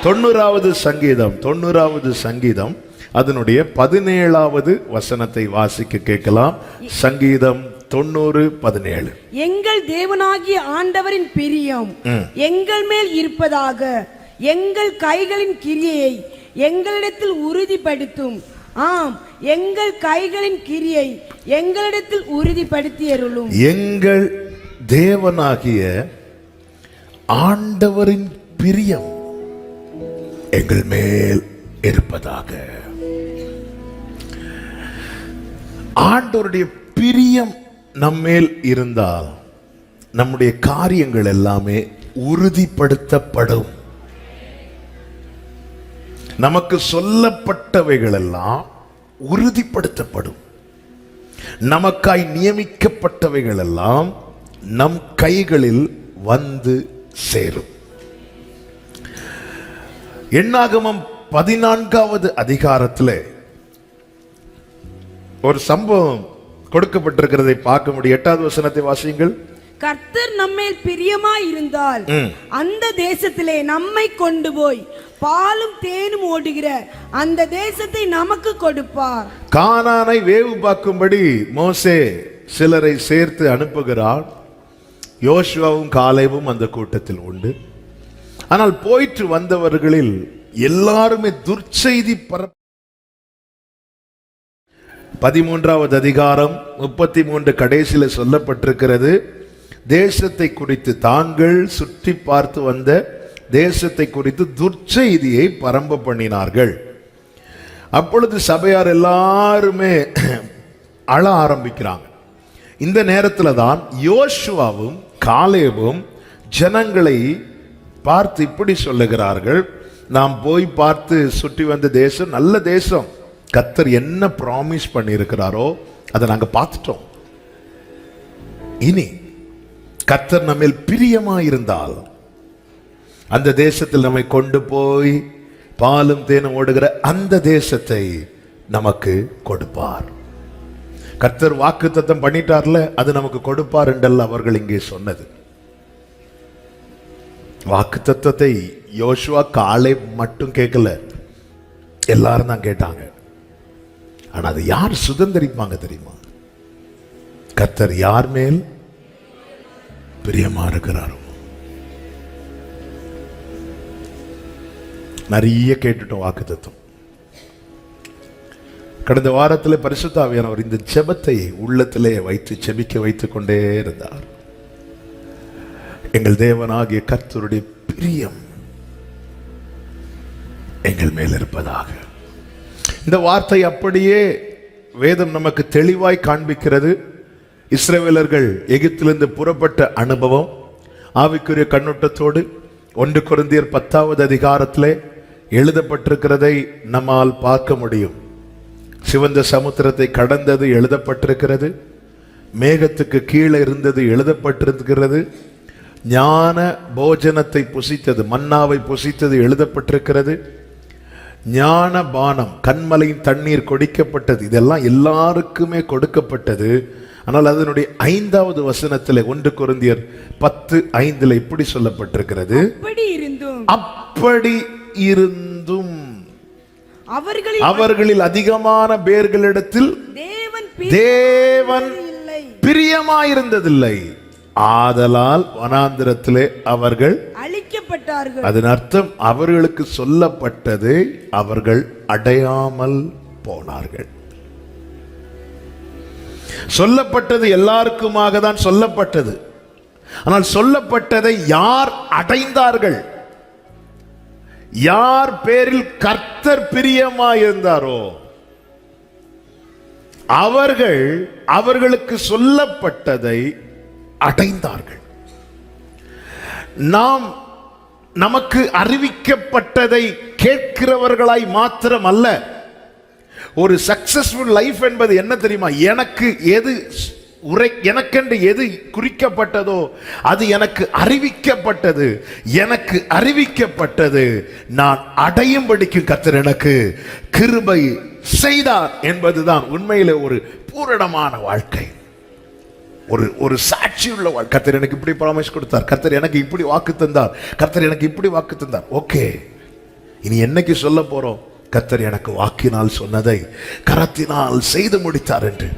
90வது சங்கீதம் அதனுடைய 17வது வசனத்தை வாசிக்க கேட்கலாம். சங்கீதம் 90:17. எங்கள் தேவனாகிய ஆண்டவரின் பிரியம் எங்கள் மேல் இருப்பதாக, எங்கள் கைகளின் கிரியையை எங்களிடத்தில் உறுதிப்படுத்தும். ஆம், எங்கள் கைகளின் கிரியை எங்களிடத்தில் உறுதிப்படுத்தி அருளும். எங்கள் தேவனாகிய ஆண்டவரின் பிரியம் எங்கள் மேல் இருப்பதாக. ஆண்டவருடைய பிரியம் நம்மேல் இருந்தால் நம்முடைய காரியங்கள் எல்லாமே உறுதிப்படுத்தப்படும். நமக்கு சொல்லப்பட்டவைகள் எல்லாம் உறுதிப்படுத்தப்படும். நமக்காய் நியமிக்கப்பட்டவைகள் எல்லாம் நம் கைகளில் வந்து சேரும். என்னாகமம் 14வது அதிகாரத்தில் ஒரு சம்பவம் கொடுக்கப்பட்டிருக்கிறதை பார்க்க முடியும். 8வது வசனத்தை வாசியுங்கள். கர்த்தர் நம்மேல் பிரியமாய் இருந்தால் அந்த தேசத்திலே நம்மை கொண்டு போய் பாலும் தேனும் ஓடுகிற அந்த தேசத்தை நமக்கு கொடுப்பார். கானானை வேவு பார்க்கும்படி மோசே சிலரை சேர்த்து அனுப்புகிறார். யோசுவாவும் காலேபும் அந்த கூட்டத்தில் உண்டு. ஆனால் போயிட்டு வந்தவர்களில் எல்லாருமே துர்ச்செய்தி 13வது அதிகாரம் 33 கடைசியில சொல்லப்பட்டிருக்கிறது. தேசத்தை குறித்து, தாங்கள் சுற்றி பார்த்து வந்த தேசத்தை குறித்து துர்ச்செய்தியை பரம்ப பண்ணினார்கள். அப்பொழுது சபையார் எல்லாருமே அழ ஆரம்பிக்கிறாங்க. இந்த நேரத்தில் தான் யோசுவாவும் காலேபும் ஜனங்களை பார்த்து இப்படி சொல்லுகிறார்கள், நாம் போய் பார்த்து சுற்றி வந்த தேசம் நல்ல தேசம். கர்த்தர் என்ன ப்ராமிஸ் பண்ணியிருக்கிறாரோ அதை நாங்க பார்த்துட்டோம். இனி கர்த்தர் நம்மில் பிரியமாயிருந்தால் அந்த தேசத்தில் நம்மை கொண்டு போய் பாலும் தேனும் ஓடுகிற அந்த தேசத்தை நமக்கு கொடுப்பார். கர்த்தர் வாக்குத்தத்தம் பண்ணிட்டார்ல, அது நமக்கு கொடுப்பார் என்றல்ல அவர்கள் இங்கே சொன்னது. வாக்குத்தத்தத்தை யோசுவா காலேப் மட்டும் கேட்கல, எல்லாரும் தான் கேட்டாங்க. ஆனா அது யார் சுதந்திரிப்பாங்க தெரியுமா? கர்த்தர் யார் மேல் பிரியமா இருக்கிறாரோ. நிறைய கேட்டுட்டோம் வாக்குத்தத்தம். கடந்த வாரத்தில் பரிசுத்த ஆவியானவர் இந்த ஜெபத்தை உள்ளத்திலே வைத்து ஜெபிக்க வைத்துக் கொண்டே இருந்தார். எங்கள் தேவனாகிய கர்த்தருடைய பிரியம் எங்கள் மேல் இருப்பதாக. இந்த வார்த்தை அப்படியே வேதம் நமக்கு தெளிவாய் காண்பிக்கிறது. இஸ்ரவேலர்கள் எகிப்திலிருந்து புறப்பட்ட அனுபவம் ஆவிக்குரிய கண்ணோட்டத்தோடு 1 கொரிந்தியர் 10வது அதிகாரத்திலே எழுதப்பட்டிருக்கிறதை நம்மால் பார்க்க முடியும். சிவந்த சமுத்திரத்தை கடந்தது எழுதப்பட்டிருக்கிறது. மேகத்துக்கு கீழே இருந்தது எழுதப்பட்டிருக்கிறது. ஞான போஜனத்தை புசித்தது, மன்னாவை புசித்தது எழுதப்பட்டிருக்கிறது. ஞான பானம், கண்மலையின் தண்ணீர் கொடுக்கப்பட்டது. இதெல்லாம் எல்லாருக்குமே கொடுக்கப்பட்டது. ஆனால் அதனுடைய 5வது வசனத்தில் 1 கொரிந்தியர் 10:5 இப்படி சொல்லப்பட்டிருக்கிறது, அப்படி இருந்தும் அவர்களில் அதிகமான பேர்களிடத்தில் தேவன் பிரியமாயிருந்ததில்லை. ஆதலால் வனாந்திரத்திலே அவர்கள் அழிக்கப்பட்டார்கள். அதன் அர்த்தம் அவர்களுக்கு சொல்லப்பட்டதை அவர்கள் அடையாமல் போனார்கள். சொல்லப்பட்டது எல்லாருக்குமாக தான் சொல்லப்பட்டது. ஆனால் சொல்லப்பட்டதை யார் அடைந்தார்கள்? யார் பேரில் கர்த்தர் பிரியமாயிருந்தாரோ அவர்கள் அவர்களுக்கு சொல்லப்பட்டதை அடைந்தார்கள். நாம் நமக்கு அறிவிக்கப்பட்டதை கேட்கிறவர்களாய் மாத்திரம் அல்ல. ஒரு சக்சஸ்ஃபுல் லைஃப் என்பது என்ன தெரியுமா? எனக்கு எது எனக்கென்று எது குறிக்கப்பட்டதோ அது எனக்கு அறிவிக்கப்பட்டது. எனக்கு அறிவிக்கப்பட்டது நான் அடையும்படிக்கு கர்த்தர் எனக்கு கிருபை செய்தார் என்பதுதான் உண்மையிலே ஒரு பூரணமான வாழ்க்கை. ஒரு சாட்சி உள்ள வாழ்க்கை. கர்த்தர் எனக்கு இப்படி ப்ராமிஸ் கொடுத்தார், கர்த்தர் எனக்கு இப்படி வாக்கு தந்தார், கர்த்தர் எனக்கு இப்படி வாக்கு தந்தார். ஓகே, இனி என்னைக்கு சொல்ல போறோம்? கர்த்தர் எனக்கு வாக்கினால் சொன்னதை கரத்தினால் செய்து முடித்தார் என்று.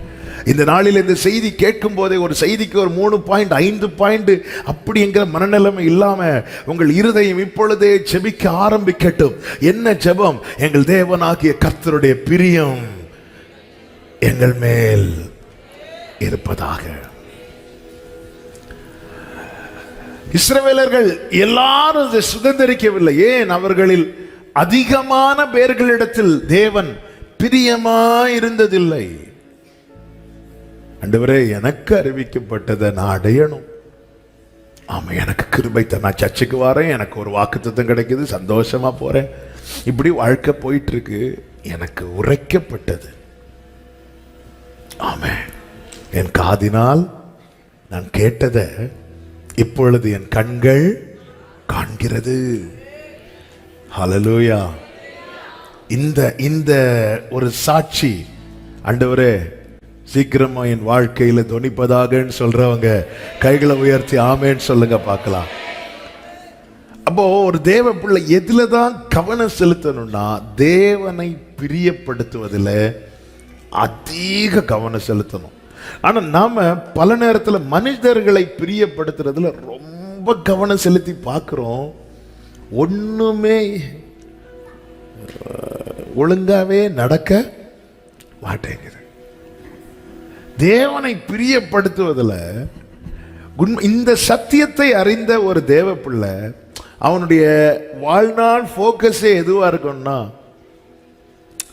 இந்த நாளில் இந்த செய்தி கேட்கும் போதே ஒரு செய்திக்கு ஒரு 3 பாயிண்ட் 5 பாயிண்ட் அப்படிங்கிற மனநிலைமை இல்லாம உங்கள் இருதயம் இப்பொழுதே ஜெபிக்க ஆரம்பிக்கட்டும். என்ன ஜெபம்? எங்கள் தேவனாகிய கர்த்தருடைய பிரியம் எங்கள் மேல் இருப்பதாக. இஸ்ரவேலர்கள் எல்லாரும் இதை சுதந்திரிக்கவில்லை. ஏன்? அவர்களில் அதிகமான பேர்களிடத்தில் தேவன் பிரியமாயிருந்ததில்லை. ஆண்டவரே, எனக்கு அறிவிக்கப்பட்டதை நான் அடையணும். ஆமா, எனக்கு கிருபை தான், நான் சர்ச்சுக்கு வரேன், எனக்கு ஒரு வாக்குத்தத்தம் கிடைக்குது, சந்தோஷமா போறேன், இப்படி வாழ்க்கை போயிட்டு இருக்கு. எனக்கு உரைக்கப்பட்டது, ஆமே, என் காதினால் நான் கேட்டதை இப்பொழுது என் கண்கள் காண்கிறது. ஹல்லேலூயா. இந்த ஒரு சாட்சி ஆண்டவரே சீக்கிரமா என் வாழ்க்கையில தொனிப்பதாக சொல்றவங்க கைகளை உயர்த்தி ஆமேன்னு சொல்லுங்க பார்க்கலாம். அப்போ ஒரு தேவ பிள்ளை எதுல தான் கவனம் செலுத்தணும்னா, தேவனை பிரியப்படுத்துவதில் அதிக கவனம் செலுத்தணும். ஆனா நாம பல நேரத்துல மனிதர்களை பிரியப்படுத்துறதுல ரொம்ப கவனம் செலுத்தி பார்க்கிறோம். ஒண்ணுமே ஒழுங்காவே நடக்க மாட்டேங்குது. தேவனை பிரியப்படுத்துவதில் இந்த சத்தியத்தை அறிந்த ஒரு தேவ பிள்ளை அவனுடைய வாழ்நாள் போக்கஸே எதுவா இருக்கும்னா,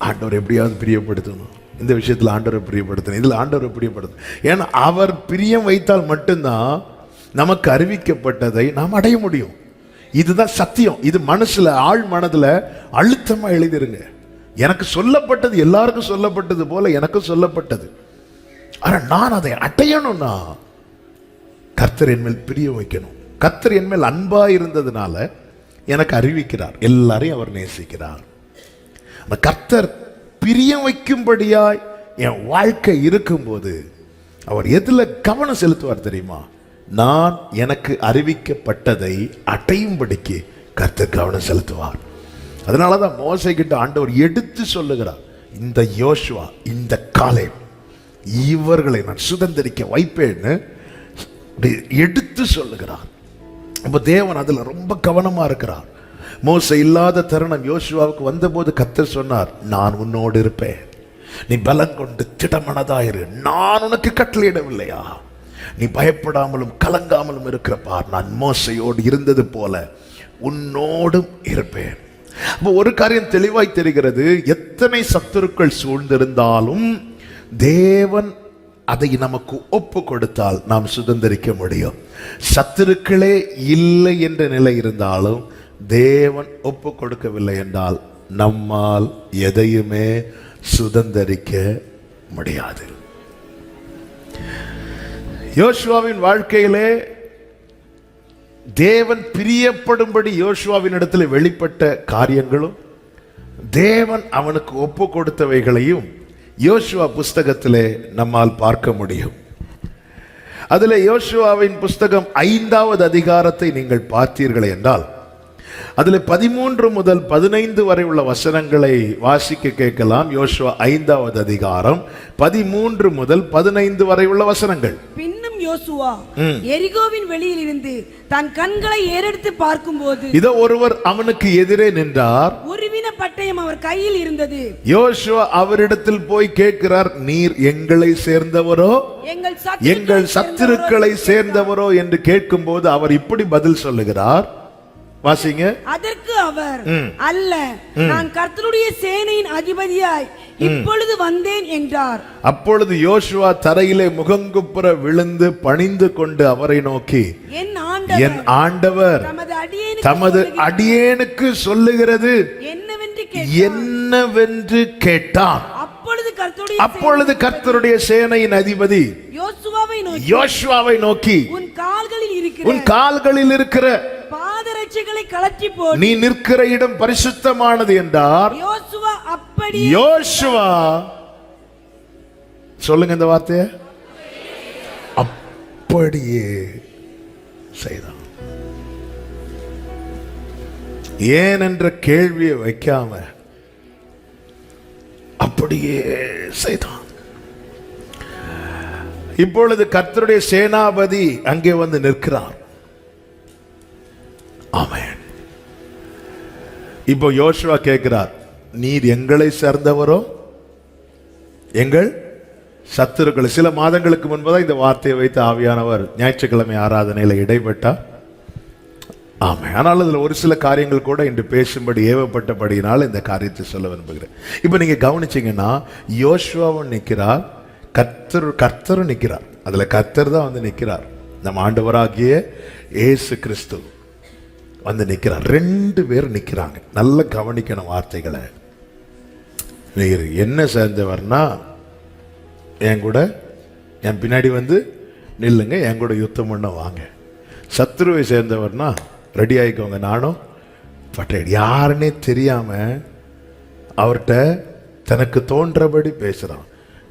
ஆண்டவர் எப்படியாவது பிரியப்படுத்தணும், இந்த விஷயத்தில் ஆண்டவரை பிரியப்படுத்தணும், இதில் ஆண்டவரை பிரியப்படுத்தணும். ஏன்னா அவர் பிரியம் வைத்தால் மட்டும்தான் நமக்கு அறிவிக்கப்பட்டதை நாம் அடைய முடியும். இதுதான் சத்தியம். இது மனசுல, ஆழ் மனதுல அழுத்தமா எழுதிருங்க. எனக்கு சொல்லப்பட்டது எல்லாருக்கும் சொல்லப்பட்டது போல எனக்கு சொல்லப்பட்டது. ஆனா நான் அதை அடையணும்னா கர்த்தர் என் மேல் பிரியம் வைக்கணும். கர்த்தர் என் மேல் அன்பா இருந்ததுனால எனக்கு அறிவிக்கிறார், எல்லாரையும் அவர் நேசிக்கிறார். அந்த கர்த்தர் பிரியம் வைக்கும்படியாய் என் வாழ்க்கை இருக்கும்போது அவர் எதுல கவனம் செலுத்துவார் தெரியுமா? நான் எனக்கு அறிவிக்கப்பட்டதை அடையும்படிக்கு கர்த்தர் கவனம் செலுத்துவார். அதனாலதான் மோசே கிட்ட ஆண்டவர் எடுத்து சொல்லுகிறார், இந்த யோசுவா, இந்த காலேப், இவர்களை நான் சுதந்திரிக்க வைப்பேன்னு எடுத்து சொல்லுகிறார். அப்ப தேவன் அதுல ரொம்ப கவனமா இருக்கிறார். மோசே இல்லாத தருணம் யோசுவாவுக்கு வந்தபோது கர்த்தர் சொன்னார், நான் உன்னோடு இருப்பேன், நீ பலம் கொண்டு திடமனதாயிரு, நான் உனக்கு கட்டளையிடவில்லையா? நீ பயப்படாமலும் கலங்காமலும் இருக்கிற பார், நான் மோசையோடு இருந்தது போல உன்னோடும் இருப்பேன். அப்போ ஒரு காரியம் தெளிவாய் தெரிகிறது, எத்தனை சத்துருக்கள் சூழ்ந்திருந்தாலும் தேவன் அதை நமக்கு ஒப்பு கொடுத்தால் நாம் சுதந்திரிக்க முடியும். சத்துருக்களே இல்லை என்ற நிலை இருந்தாலும் தேவன் ஒப்பு கொடுக்கவில்லை என்றால் நம்மால் எதையுமே சுதந்திரிக்க முடியாது. யோசுவாவின் வாழ்க்கையிலே தேவன் பிரியப்படும்படி யோசுவாவின் இடத்துல வெளிப்பட்ட காரியங்களும் தேவன் அவனுக்கு ஒப்பு கொடுத்தவைகளையும் யோசுவா புஸ்தகத்திலே நம்மால் பார்க்க முடியும். அதில் யோசுவாவின் புஸ்தகம் 5வது அதிகாரத்தை நீங்கள் பார்த்தீர்கள் என்றால் அதில் 13 முதல் 15 வரை உள்ள வசனங்களை வாசிக்க கேட்கலாம். யோசுவா 5வது அதிகாரம் 13 முதல் 15 வரை உள்ள வசனங்கள். பின்னும் யோசுவா எரிகோவின் வெளியில் இருந்து தன் கண்களை ஏறெடுத்து பார்க்கும்போது இதோ ஒருவர் அவனுக்கு எதிரே நின்றார், உருவின பட்டயம் அவர் கையில் இருந்தது. யோசுவா அவரிடத்தில் போய் கேட்கிறார், நீர் எங்களை சேர்ந்தவரோ எங்கள் சத்துருக்களை சேர்ந்தவரோ என்று கேட்கும்போது அவர் இப்படி பதில் சொல்லுகிறார். வாசிங்க. அதற்கு அவர், அல்ல, நான் கர்த்தருடைய சேனையின் அதிபதியாய் இப்பொழுது வந்தேன் என்றார். அப்பொழுது யோசுவா தரையிலே முகங்குப்புற விழுந்து பணிந்து கொண்டு அவரை நோக்கி, என் ஆண்டவர் தமது அடியேனுக்கு சொல்லுகிறது என்னவென்று கேட்டான். அப்பொழுது கர்த்தருடைய சேனையின் அதிபதி யோசுவாவை நோக்கி, உன் கால்களில் இருக்கிற பாதரட்சைகளை கழற்றி போடு, நீ நிற்கிற இடம் பரிசுத்தமானது என்றார். யோசுவா சொல்லுங்க இந்த வார்த்தையை, அப்படியே செய்தான். ஏன் என்ற கேள்வியை வைக்காம அப்படியே செய்தான். இப்பொழுது கர்த்தருடைய சேனாபதி அங்கே வந்து நிற்கிறார். ஆமென். இப்போ யோசுவா கேட்கிறார், நீர் எங்களை சேர்ந்தவரோ எங்கள் சத்துருக்கள்? சில மாதங்களுக்கு முன்பதான் இந்த வார்த்தையை வைத்து ஆவியானவர் ஞாயிற்றுக்கிழமை ஆராதனையில் இடைப்பட்டார். ஆமாம். ஆனால் அதில் ஒரு சில காரியங்கள் கூட இன்று பேசும்படி ஏவப்பட்டபடியினால் இந்த காரியத்தை சொல்ல விரும்புகிறேன். இப்போ நீங்கள் கவனிச்சிங்கன்னா யோசுவாவும் நிற்கிறார், கர்த்தரும் நிற்கிறார். அதில் கர்த்தர் தான் வந்து நிற்கிறார். நம்ம ஆண்டவராகிய இயேசு கிறிஸ்து வந்து நிற்கிறார். 2 பேர் நிற்கிறாங்க. நல்ல கவனிக்கணும் வார்த்தைகளை. நீர் என்ன சேர்ந்தவர்னா என் கூட என் பின்னாடி வந்து நில்லுங்க, என் கூட யுத்தம் பண்ண வாங்க. சத்ருவை சேர்ந்தவர்னா ரெடி ஆகிக்கோங்க, நானும் பட்டேன். யாருன்னே தெரியாம அவர்கிட்ட தனக்கு தோன்றபடி பேசுறான்.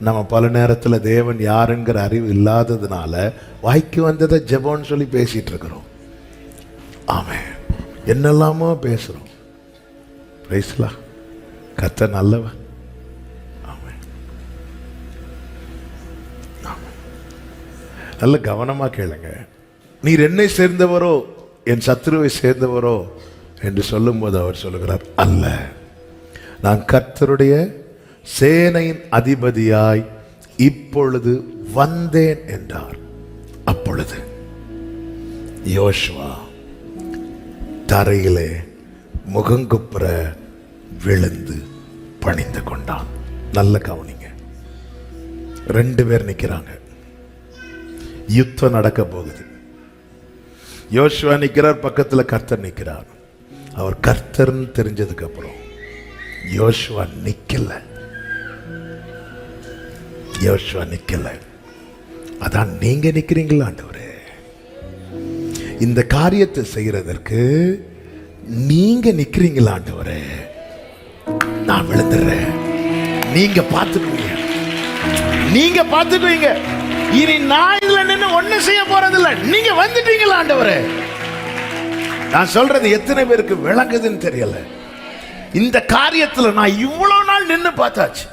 நம்ம பல நேரத்தில் தேவன் யாருங்கிற அறிவு இல்லாததுனால வாய்க்கு வந்ததை ஜெபம்னு சொல்லி பேசிட்டு இருக்கிறோம். ஆமென். என்னெல்லாமோ பேசுறோம். பேசலாம். கர்த்தர் நல்லவன். ஆமென். நல்ல கவனமா கேளுங்க. நீர் என்னை சேர்ந்தவரோ என் சத்துருவை சேர்ந்தவரோ என்று சொல்லும்போது அவர் சொல்லுகிறார், அல்ல, நான் கர்த்தருடைய சேனையின் அதிபதியாய் இப்பொழுது வந்தேன் என்றார். அப்பொழுது யோசுவா தரையிலே முகங்குப்புற விழுந்து பணிந்து கொண்டான். நல்ல கவனிங்க. 2 பேர் நிற்கிறாங்க. யுத்தம் நடக்க போகுது. யோசுவா நிற்கிறார், பக்கத்தில் கர்த்தர் நிற்கிறார். அவர் கர்த்தர்னு தெரிஞ்சதுக்கு அப்புறம் யோசுவா நிக்கல. யோசுவா நிக்கல. அதான் நீங்க நிக்கிறீங்களா ஆண்டவரே? இந்த காரியத்தை செய்யறதற்கு நீங்க நிக்கிறீங்களா ஆண்டவரே? நான் விழுந்துடுறேன், நீங்க பார்த்துக்குவீங்க, நீங்க பார்த்துக்குவீங்க. இனி நான் இதுல நின்று ஒண்ணு செய்ய போறதில்லை. நீங்க வந்துட்டீங்களா ஆண்டவரே? நான் சொல்றது எத்தனை பேருக்கு விளங்குதுன்னு தெரியல. இந்த காரியத்துல நான் இவ்வளவு நாள் நின்று பார்த்தாச்சு.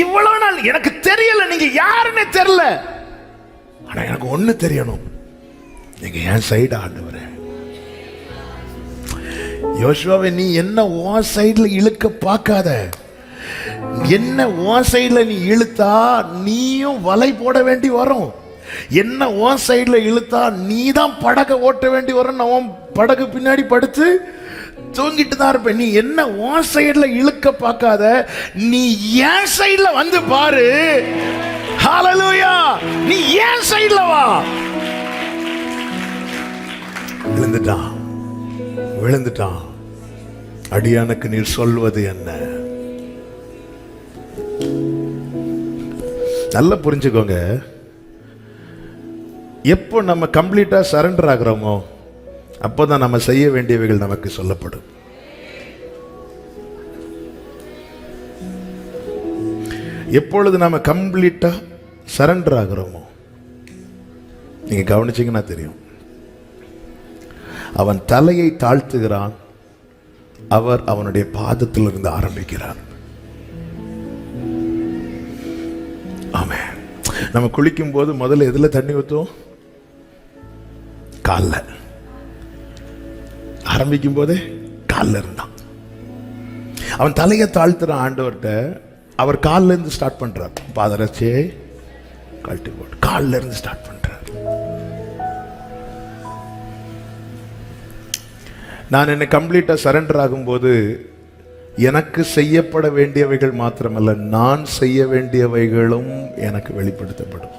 இவ்வளவு நாள் எனக்கு தெரியல, நீங்க யாருன்னு தெரியல. ஆனா எனக்கு ஒண்ணு தெரியணும், நீங்க என் சைடு ஆண்டவரே. யோசுவாவே, நீ என்ன உன் சைடுல இழுக்க பார்க்காத. என்ன உன் சைடுல நீ இழுத்தா நீயும் வலை போட வேண்டி வரும். என்ன உன் சைடுல இழுத்தா நீ தான் படகை ஓட்ட வேண்டி வரும். நான் உன் படகு பின்னாடி படுத்து தூங்கிட்டு தான் இருப்பேன். நீ என்ன உன் சைடுல இழுக்க பார்க்காத, நீ என் சைடுல வந்து பாரு. ஹல்லேலூயா! நீ என் சைடுல வா. விழுந்துட்டான், விழுந்துட்டான். அடியானுக்கு நீர் சொல்வது என்ன? நல்லா புரிஞ்சுக்கோங்க. எப்போ நம்ம கம்ப்ளீட்டா சரண்டர் ஆகிறோமோ அப்போதான் நம்ம செய்ய வேண்டியவைகள் நமக்கு சொல்லப்படும். எப்பொழுது நம்ம கம்ப்ளீட்டா சரண்டர் ஆகிறோமோ, நீங்க கவனிச்சீங்கன்னா தெரியும், அவன் தலையை தாழ்த்துகிறான், அவர் அவனுடைய பாதத்திலிருந்து ஆரம்பிக்கிறார். ஆமென். நம்ம குளிக்கும் போது முதல்ல எதுல தண்ணி ஊத்துவோம்? கால்ல. ஆரம்பிக்கும் போதே கால்ல இருந்தான். அவன் தலையை தாழ்த்துறான் ஆண்டவர்கிட்ட. அவர் கால்ல இருந்து ஸ்டார்ட் பண்றார். பாதரட்சியை கழட்டி போட்டு கால்ல இருந்து ஸ்டார்ட் பண்றார். நான் என்ன கம்ப்ளீட்டா சரண்டர் ஆகும்போது எனக்கு செய்யப்பட வேண்டியவைகள் மாத்திரமல்ல, நான் செய்ய வேண்டியவைகளும் எனக்கு வெளிப்படுத்தப்படும்.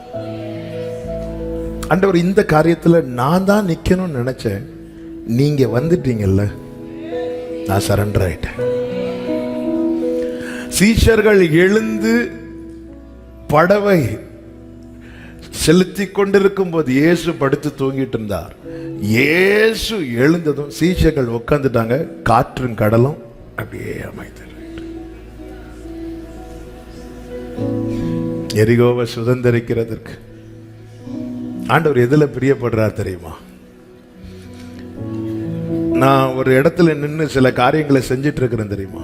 ஆண்டவர், இந்த காரியத்துல நான் தான் நிக்கணும்னு நினைச்சேன், நீங்க வந்துட்டீங்கல்ல, நான் சரண்டர் ஆயிட்டேன். சீஷர்கள் எழுந்து படவை செலுத்தி கொண்டிருக்கும் போது இயேசு படுத்து தூங்கிட்டு இருந்தார். இயேசு எழுந்ததும் சீஷர்கள் உட்கார்ந்துட்டாங்க. காற்றும் கடலும் அப்படியே அமைந்தது. எரிகோவை சுதந்திரிக்கிறதற்கு ஆண்டவர் எதுல பிரியப்படுறார் தெரியுமா? நான் ஒரு இடத்துல நின்று சில காரியங்களை செஞ்சிட்டு இருக்கிறேன் தெரியுமா?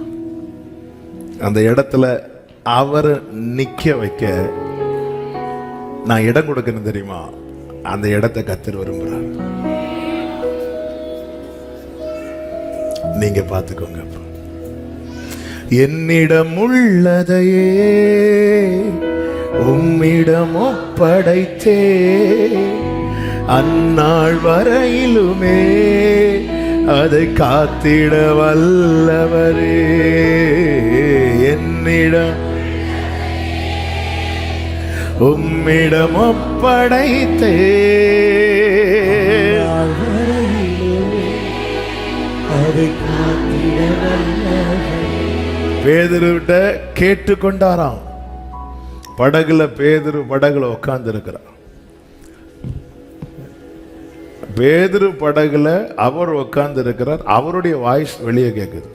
அந்த இடத்துல அவரை நிக்க வைக்க நான் இடம் கொடுக்கணும் தெரியுமா? அந்த இடத்தை கர்த்தர் விரும்புறார். நீங்க பார்த்துக்கோங்க. என்னிடம் உள்ளதையே உம்மிடம் ஒப்படைத்தே அந்நாள் வரையிலுமே அதை காத்திட வல்லவரே. என்னிடம் உம்மிடம் ஒப்படைத்தே பேதுருவிட்ட கேட்டுக்கொண்டாராம். படகுல உட்கார்ந்து இருக்கிறார். பேதுரு படகுல அவர் உட்கார்ந்து இருக்கிறார். அவருடைய வாய்ஸ் வெளியே கேட்குது.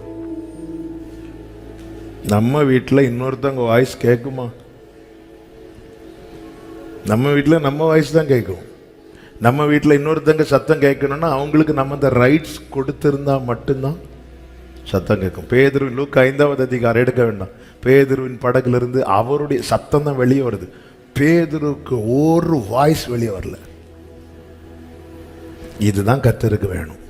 நம்ம வீட்டில் இன்னொருத்தவங்க வாய்ஸ் கேட்குமா? நம்ம வீட்டில் நம்ம வாய்ஸ் தான் கேட்கும். நம்ம வீட்டில் இன்னொருத்தங்க சத்தம் கேட்கணும்னா அவங்களுக்கு நம்ம இந்த ரைட்ஸ் கொடுத்திருந்தா மட்டும்தான் சத்தம் கேட்கும். பேதுரு லூக்கா 5வது அதிகாரம் எடுக்க வேண்டாம். பேதுருவின் படகுலிருந்து அவருடைய சத்தம் தான் வெளியே வருது. பேதுருக்கு ஒரு வாய்ஸ் வெளியே வரல. இதுதான் கர்த்தருக்கு வேணும்.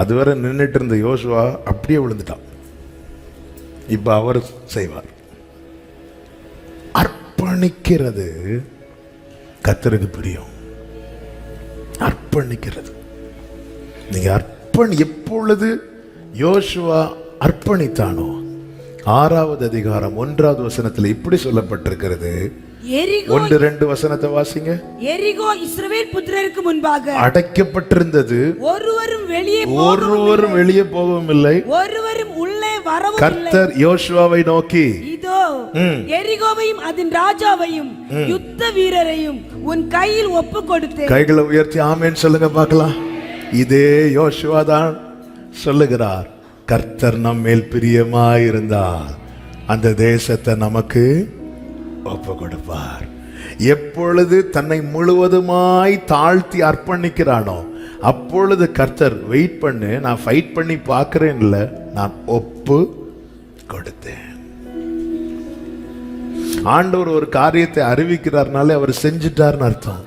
அதுவரை நின்றுட்டு இருந்த யோசுவா அப்படியே விழுந்துட்டான். இப்ப அவர் செய்வார். அர்ப்பணிக்கிறது கர்த்தருக்கு பிரியம். அர்ப்பணிக்கிறது. நீங்க எப்பொழுது யோசுவா அர்ப்பணித்தானோ 6வது அதிகாரம் 1வது வசனத்தில் இப்படி சொல்லப்பட்டிருக்கிறது. 1-2 வசனத்தை வாசிங்க. எரிகோ இஸ்ரவேல் புத்திரருக்கு முன்பாக அடைக்கப்பட்டிருந்தது. ஒருவரும் வெளியே போகவும் இல்லை, ஒருவரும் உள்ளே வரவும் இல்லை. கர்த்தர் யோசுவாவை நோக்கி, இதோ எரிகோவையும் அதன் ராஜாவையும் யுத்த வீரரையும் உன் கையில் ஒப்பு கொடுத்தேன். கைகளை உயர்த்தி ஆமென் சொல்லுங்க பார்க்கலாம். இதே யோசுவா தான் சொல்லுகிறார், கர்த்தர் நம்மேல் பிரியமாயிருந்தால் அந்த தேசத்தை நமக்கு ஒப்பு கொடுப்பார். எப்பொழுது தன்னை முழுவதுமாய் தாழ்த்தி அர்ப்பணிக்கிறானோ அப்பொழுது கர்த்தர் வெயிட் பண்ணு, நான் ஃபைட் பண்ணி பார்க்கிறேன்ல, நான் ஒப்பு கொடுத்தேன். ஆண்டவர் ஒரு காரியத்தை அறிவிக்கிறார்னாலே அவர் செஞ்சிட்டார்னு அர்த்தம்.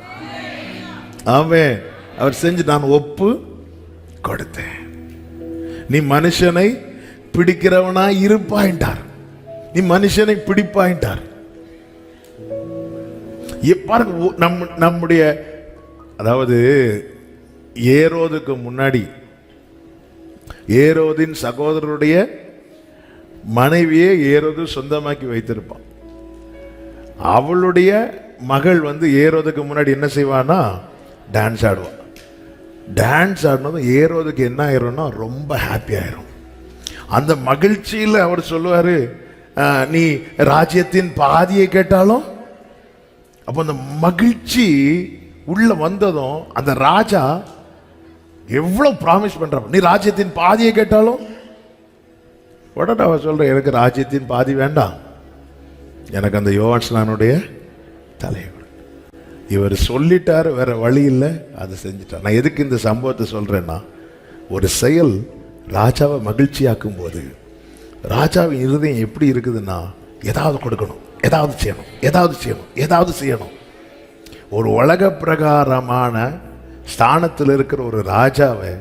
ஆமென். அவர் செஞ்சு நான் ஒப்பு கொடுத்தேன். நீ மனுஷனை பிடிக்கிறவனா இருப்பாயின்றார். நீ மனுஷனை பிடிப்பாயின்றார். நம்முடைய அதாவது ஏரோதுக்கு முன்னாடி ஏரோதின் சகோதரருடைய மனைவியே ஏரோது சொந்தமாக்கி வைத்திருப்பான். அவளுடைய மகள் ஏரோதுக்கு முன்னாடி என்ன செய்வான்னா டான்ஸ் ஆடுவான். டான்ஸ் ஆடினதும் ஏரோதுக்கு என்ன ஆயிரும்னா ரொம்ப ஹாப்பி ஆயிரும். அந்த மகிழ்ச்சியில் அவர் சொல்லுவார், நீ ராஜ்யத்தின் பாதியை கேட்டாலும். அப்போ அந்த மகிழ்ச்சி உள்ள வந்ததும் அந்த ராஜா எவ்வளவு ப்ராமிஸ் பண்றான், நீ ராஜ்யத்தின் பாதியை கேட்டாலும். உடனே அவன் சொல்ற, எனக்கு ராஜ்யத்தின் பாதி வேண்டாம், எனக்கு அந்த யோவான்ஸ்நானுடைய தலையை. இவர் சொல்லிட்டாரு, வேற வழி இல்லை, அதை செஞ்சிட்டார். நான் எதுக்கு இந்த சம்பவத்தை சொல்றேன்னா, ஒரு செயல் ராஜாவை மகிழ்ச்சியாக்கும் போது ராஜாவின் இருதயம் எப்படி இருக்குதுன்னா, ஏதாவது கொடுக்கணும், ஏதாவது செய்யணும், ஏதாவது செய்யணும், ஏதாவது செய்யணும். ஒரு உலக பிரகாரமான ஸ்தானத்தில் இருக்கிற ஒரு ராஜாவை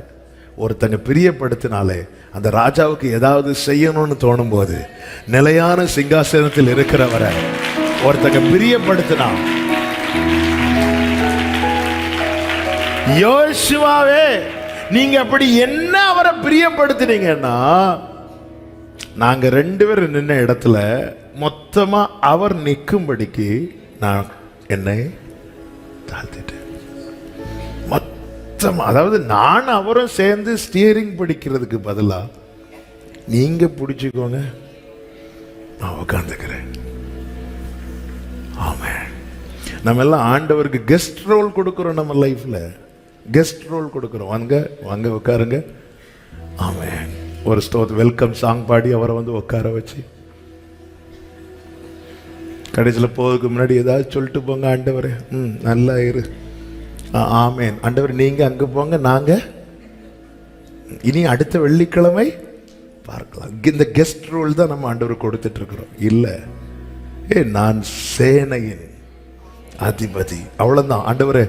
ஒருத்தங்க பிரியப்படுத்தினாலே அந்த ராஜாவுக்கு ஏதாவது செய்யணும்னு தோணும் போது, நிலையான சிங்காசனத்தில் இருக்கிறவரை ஒருத்தங்க பிரியப்படுத்தினா, யோசுவாவே நீங்க அப்படி என்ன அவரை பிரியப்படுத்தினீங்கன்னா, நாங்க 2 பேரும் நின்ன இடத்துல மொத்தமா அவர் நிற்கும்படிக்கு நான் என்னை தாழ்த்திட்டேன். மொத்தமா, அதாவது நான் அவரும் சேர்ந்து ஸ்டியரிங் பிடிக்கிறதுக்கு பதிலா நீங்க பிடிச்சுக்கோங்க, நான் உட்காந்துக்கிறேன். ஆமென். நம்ம எல்லாம் ஆண்டவருக்கு கெஸ்ட் ரோல் கொடுக்கிறோம். நம்ம லைஃப்ல கெஸ்ட் ரோல் கொடுக்கிறோம். வாங்க உட்காருங்க. ஆமென். ஒரு வெல்கம் சாங் பாடி அவரை உட்கார வச்சு கடைசியில் போகிறதுக்கு முன்னாடி ஏதாவது சொல்லிட்டு போங்க, ஆண்டவரே நல்லா இரு, ஆமென். ஆண்டவர் நீங்க அங்க போங்க, நாங்க இனி அடுத்த வெள்ளிக்கிழமை பார்க்கலாம். இந்த கெஸ்ட் ரோல் தான் நம்ம ஆண்டவர் கொடுத்துட்டு இருக்கிறோம். இல்ல, நான் சேனையின் அதிபதி, அவ்வளவுதான். ஆண்டவரே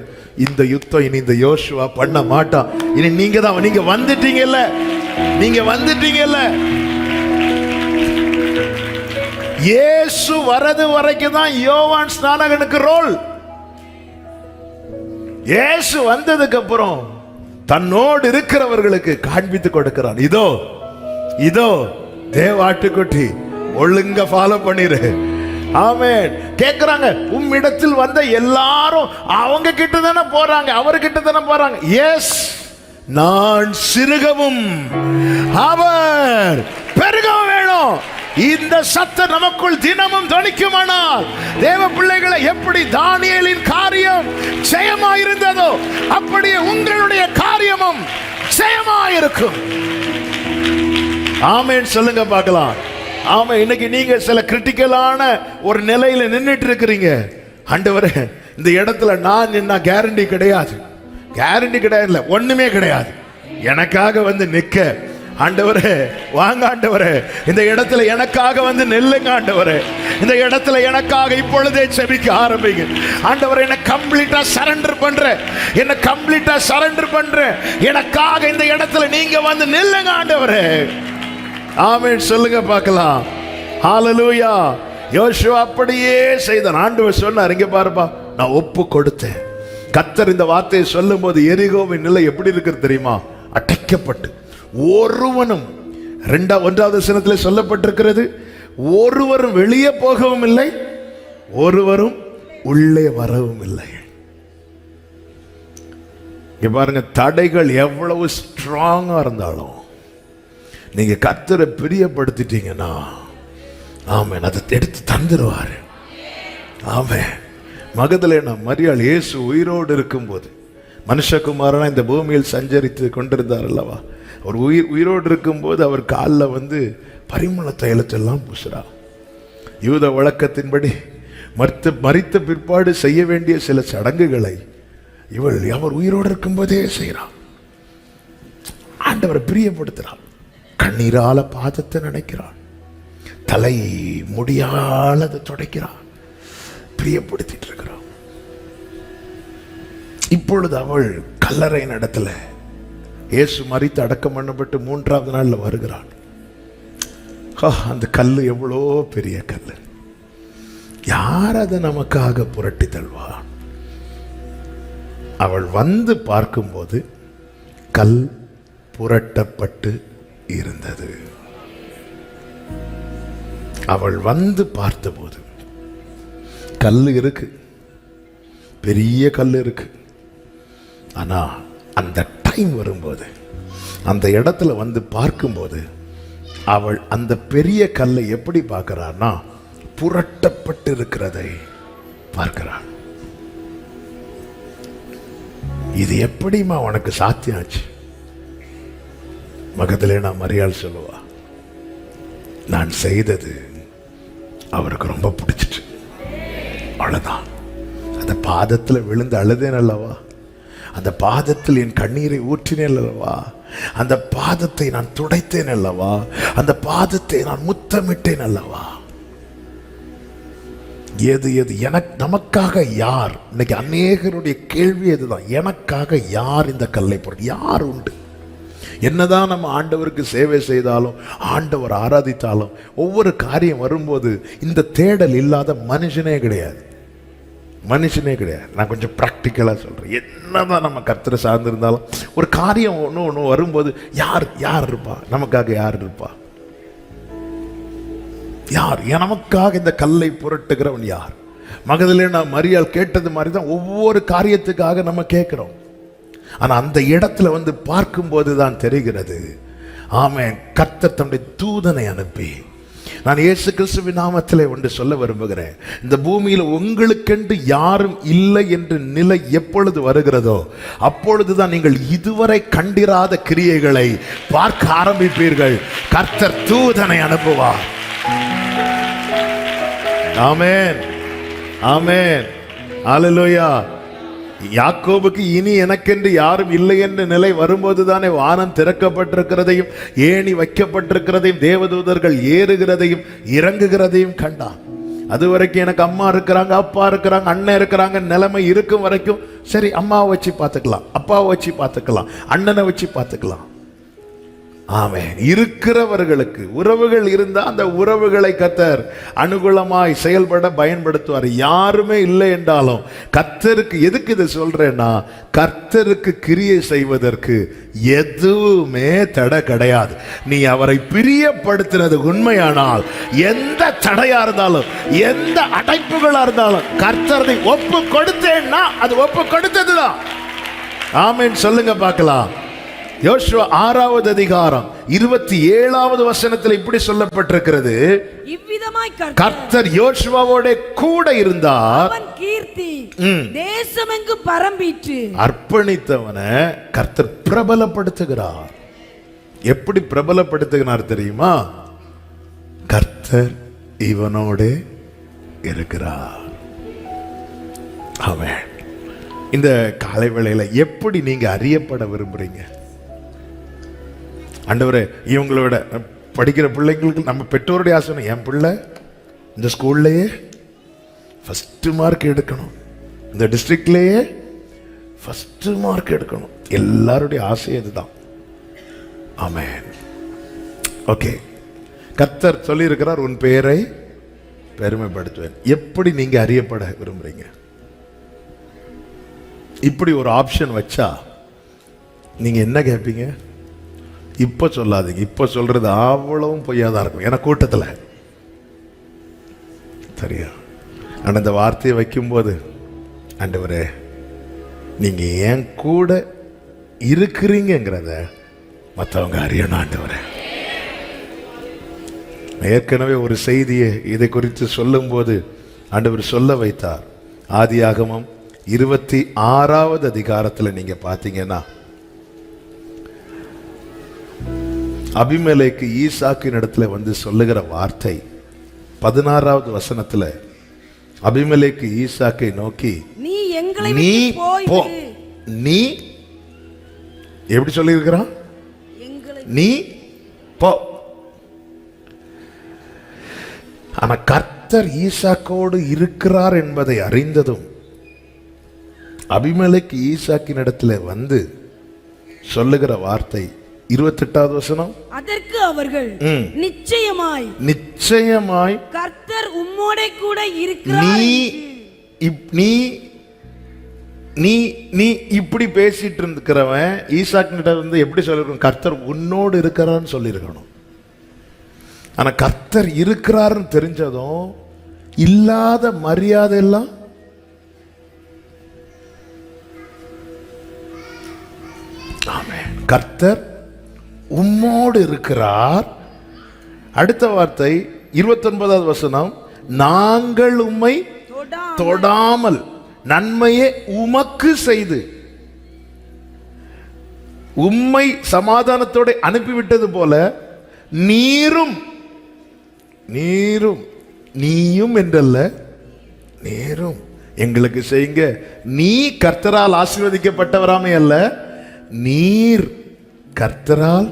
இந்த யுத்தம் இனி இந்த யோசுவா பண்ண மாட்டான், இனி நீங்க தான். நீங்க வந்துட்டீங்கல்ல, நீங்க வந்துட்டீங்கல்ல. இயேசு வரது வரைக்கும் தான் யோவான் ஸ்நானகனுக்கு ரோல். இயேசு வந்ததுக்கு அப்புறம் தன்னோடு இருக்கிறவர்களுக்கு காண்பித்து கொடுக்கிறான். இதோ இதோ தேவாட்டுக்குட்டி, ஒழுங்க ஃபாலோ பண்ணிரு. ஆமென். கேக்குறாங்க, உம்மிடத்தில் வந்த எல்லாரும் அவங்க கிட்ட தானே போறாங்க, அவர்கிட்ட தானே போறாங்க. எஸ், நான் சிறுகவும் அவர் பெருகவும் வேணும். இந்த சத்தம் நமக்குள் தினமும் தொனிக்குமானால், தேவ பிள்ளைகளை, எப்படி தானியேலின் காரியம் ஜெயமாயிருந்ததோ அப்படியே உங்களுடைய காரியமும் ஜெயமாயிருக்கும். ஆமென் சொல்லுங்க பார்க்கலாம். ஆமா, இன்னைக்கு நீங்க சில கிரிட்டிக்கலான ஒரு நிலையில நின்றுட்டு இருக்கிறீங்க. ஆண்டவரே இந்த இடத்துல நான் என்ன கேரண்டி கிடையாது, கேரண்டி கிடையாது, இல்ல ஒண்ணுமே கிடையாது. எனக்காக வந்து நிக்க ஆண்டவரே வாங்க, ஆண்டவரே இந்த இடத்துல எனக்காக வந்து நெல்லுங்க, ஆண்டவரே இந்த இடத்துல எனக்காக இப்பொழுதே செபிக்க ஆரம்பிங்க. ஆண்டவரே என்ன கம்ப்ளீட்டா சரண்டர் பண்றேன், என்ன கம்ப்ளீட்டா சரண்டர் பண்றேன், எனக்காக இந்த இடத்துல நீங்க வந்து நில்லுங்க ஆண்டவரே. ஆமென் சொல்லுங்க பார்க்கலாம். ஹalleluya. யோசுவா அப்படியே செய்தான். ஆண்டவர் சொன்னார், இங்க பாருப்பா, நான் ஒப்பு கொடுத்தேன். கர்த்தர் இந்த வார்த்தையை சொல்லும் போது எரிகோவின் நிலை எப்படி இருக்கிறது தெரியுமா? அடைக்கப்பட்டு ஒருவனும், 1வது வசனத்தில் சொல்லப்பட்டிருக்கிறது, ஒருவரும் வெளியே போகவும் இல்லை, ஒருவரும் உள்ளே வரவும் இல்லை. இங்க பாருங்க, தடைகள் எவ்வளவு ஸ்ட்ராங்கா இருந்தாலும் நீங்க கர்த்தரை பிரியப்படுத்திட்டீங்கன்னா, ஆமென், அதை எடுத்து தந்துருவாரு. ஆமென். மகதலேனா மரியாள் இயேசு உயிரோடு இருக்கும்போது, மனுஷகுமாரனா இந்த பூமியில் சஞ்சரித்து கொண்டிருந்தார் அல்லவா, அவர் உயிரோடு இருக்கும்போது அவர் காலில் வந்து பரிமள தைலத்தெல்லாம் பூசுறா. யூத வழக்கத்தின்படி மரித்த பிற்பாடு செய்ய வேண்டிய சில சடங்குகளை அவர் உயிரோடு இருக்கும்போதே செய்கிறார். ஆண்டவரை பிரியப்படுத்துகிறார். கண்ணீரால பாதத்தை நினைக்கிறார், தலை முடியால அதை துடைக்கிறார், பிரியப்படுத்திட்டு இருக்கிறார். இப்பொழுது அவள் கல்லறை இடத்துல இயேசு மரித்து அடக்கம் பண்ணப்பட்டு 3வது நாள்ல வருகிறாள். அந்த கல்லு எவ்வளோ பெரிய கல்லு, யார் அதை நமக்காக புரட்டி தள்ளுவா? அவள் வந்து பார்க்கும்போது கல் புரட்டப்பட்டு இருந்தது. அவள் வந்து பார்த்தபோது கல்லு இருக்கு, பெரிய கல்லு இருக்கு. ஆனா அந்த டைம் வரும்போது, அந்த இடத்துல வந்து பார்க்கும்போது, அவள் அந்த பெரிய கல்லை எப்படி பார்க்கிறான்னா, புரட்டப்பட்டு இருக்கிறதை பார்க்கிறாள். இது எப்படிமா உனக்கு சாத்தியாச்சு? மகதலேனா மரியாள் சொல்லுவா, நான் செய்தது அவருக்கு ரொம்ப பிடிச்சிட்டு, அவ்வளவுதான். அந்த பாதத்தில் விழுந்து அழுதேன் அல்லவா, அந்த பாதத்தில் என் கண்ணீரை ஊற்றினேன் அல்லவா, அந்த பாதத்தை நான் துடைத்தேன் அல்லவா, அந்த பாதத்தை நான் முத்தமிட்டேன் அல்லவா. எது எது எனக்கு, நமக்காக யார்? இன்னைக்கு அநேகருடைய கேள்வி எதுதான், எனக்காக யார் இந்த கல்லை போட? யார் உண்டு? என்னதான் நம்ம ஆண்டவருக்கு சேவை செய்தாலும், ஆண்டவர் ஆராதித்தாலும், ஒவ்வொரு காரியம் வரும்போது இந்த தேடல் இல்லாத மனுஷனே கிடையாது, மனுஷனே கிடையாது. நான் கொஞ்சம் ப்ராக்டிக்கலாக சொல்கிறேன். என்னதான் நம்ம கர்த்தரை சார்ந்திருந்தாலும் ஒரு காரியம் ஒன்று வரும்போது யார் இருப்பா? நமக்காக யார் இருப்பா? யார் நமக்காக இந்த கல்லை புரட்டுகிறவன் யார்? மகதலேனா மரியாள் கேட்டது மாதிரி தான் ஒவ்வொரு காரியத்துக்காக நம்ம கேட்கிறோம். ஆனால் அந்த இடத்துல வந்து பார்க்கும்போது தான் தெரிகிறது, ஆமென், கர்த்தர் தன்னுடைய தூதனை அனுப்பி, நான் இயேசு கிறிஸ்துவின் நாமத்திலே ஒன்று சொல்ல விரும்புகிறேன், இந்த பூமியில் உங்களுக்கென்று யாரும் இல்லை என்ற நிலை எப்பொழுது வருகிறதோ அப்பொழுதுதான் நீங்கள் இதுவரை கண்டிராத கிரியைகளை பார்க்க ஆரம்பிப்பீர்கள். கர்த்தர் தூதனை அனுப்புவார். ஆமென், ஆமென், ஹல்லேலூயா. யாக்கோபுக்கு இனி எனக்கென்று யாரும் இல்லை என்ற நிலை வரும்போது தானே வானம் திறக்கப்பட்டிருக்கிறதையும் ஏணி வைக்கப்பட்டிருக்கிறதையும் தேவதூதர்கள் ஏறுகிறதையும் இறங்குகிறதையும் கண்டான். அது வரைக்கும் எனக்கு அம்மா இருக்கிறாங்க, அப்பா இருக்கிறாங்க, அண்ணன் இருக்கிறாங்க நிலைமை இருக்கும் வரைக்கும் சரி, அம்மாவை வச்சு பார்த்துக்கலாம், அப்பாவை வச்சு பார்த்துக்கலாம், அண்ணனை வச்சு பார்த்துக்கலாம். ஆமென். இருக்கிறவர்களுக்கு உறவுகள் இருந்தா அந்த உறவுகளை கர்த்தர் அனுகூலமாய் செயல்பட பயன்படுத்துவார். யாருமே இல்லை என்றாலும் கர்த்தருக்கு, எதுக்கு இதை சொல்றேன்னா, கர்த்தருக்கு கிரியை செய்வதற்கு எதுவுமே தடை கிடையாது. நீ அவரை பிரியப்படுத்தினது உண்மையானால் எந்த தடையா இருந்தாலும் எந்த அடைப்புகளா இருந்தாலும் கர்த்தரை ஒப்பு கொடுத்தேன்னா அது ஒப்பு கொடுத்ததுதான். ஆமென் சொல்லுங்க பார்க்கலாம். யோசுவா 6வது அதிகாரம் 27வது வசனத்தில் இப்படி சொல்லப்பட்டிருக்கிறது, இவ்விதமாய் கர்த்தர் யோசுவாவோட கூட இருந்தார், அவன் கீர்த்தி தேசமெங்கும் பரம்பிற்று. அர்ப்பணித்தவனை கர்த்தர் பிரபலப்படுத்துகிறார். எப்படி பிரபலப்படுத்துகிறார் தெரியுமா? கர்த்தர் இவனோட இருக்கிறார். ஆமென். இந்த காலை வேளையில எப்படி நீங்க அறியப்பட விரும்புறீங்க? ஆண்டவரே, இவங்களோட படிக்கிற பிள்ளைங்களுக்கு நம்ம பெற்றோருடைய ஆசை, என் பிள்ளை இந்த ஸ்கூல்லையே ஃபர்ஸ்ட் மார்க் எடுக்கணும், இந்த டிஸ்ட்ரிக்ட்லேயே ஃபர்ஸ்ட் மார்க் எடுக்கணும். எல்லாருடைய ஆசை இதுதான். ஆமென். ஓகே, கர்த்தர் சொல்லியிருக்கிறார், உன் பெயரை பெருமைப்படுத்துவேன். எப்படி நீங்க அறியப்பட விரும்புறீங்க? இப்படி ஒரு ஆப்ஷன் வச்சா நீங்க என்ன கேட்பீங்க? இப்ப சொல்லாதீங்க, இப்ப சொல்றது அவ்வளவும் பொய்யாதான் இருக்கும். ஏன்னா கூட்டத்தில் சரியா நான் இந்த வார்த்தையை வைக்கும்போது, ஆண்டவரே நீங்க என் கூட இருக்கிறீங்கிறத மற்றவங்க அறியணும். ஆண்டவரே, ஏற்கனவே ஒரு செய்தியை இதை குறித்து சொல்லும்போது ஆண்டவர் சொல்ல வைத்தார். ஆதியாகமம் 26வது அதிகாரத்தில் நீங்க பார்த்தீங்கன்னா, அபிமெலேக்கு ஈசாக்கின் இடத்துல வந்து சொல்லுகிற வார்த்தை 16வது வசனத்துல, அபிமெலேக்கு ஈசாக்கை நோக்கி, நீ எங்களை நீ விட்டு போ. போய் நீ எப்படி சொல்லியிருக்கிறான்? நீ போ. ஆனா கர்த்தர் ஈசாக்கோடு இருக்கிறார் என்பதை அறிந்ததும் அபிமெலேக்கு ஈசாக்கின் இடத்துல வந்து சொல்லுகிற வார்த்தை 28வது வசனம், அதற்கு அவர்கள் நிச்சயமாய் கர்த்தர் உம்மோட கூட இருக்கிறார். நீ நீ நீ இப்படி பேசிட்டு இருக்கிறவன் ஈசாக்கிட்ட வந்து எப்படி சொல்லிருக்கணும்? கர்த்தர் உன்னோடு இருக்கிறான்னு சொல்லியிருக்கணும். ஆனா கர்த்தர் இருக்கிறாருன்னு தெரிஞ்சதும் இல்லாத மரியாதை எல்லாம் கர்த்தர் உம்மோடு இருக்கிறார். அடுத்த வார்த்தை 29வது வசனம், நாங்கள் உம்மை தொடாமல் நன்மையை உமக்கு செய்து உம்மை சமாதானத்தோட அனுப்பிவிட்டது போல நீரும் நீயும் என்றல்ல, நீரும் எங்களுக்கு செய்யுங்க. நீ கர்த்தரால் ஆசீர்வதிக்கப்பட்டவராமே அல்ல, நீர் கர்த்தரால்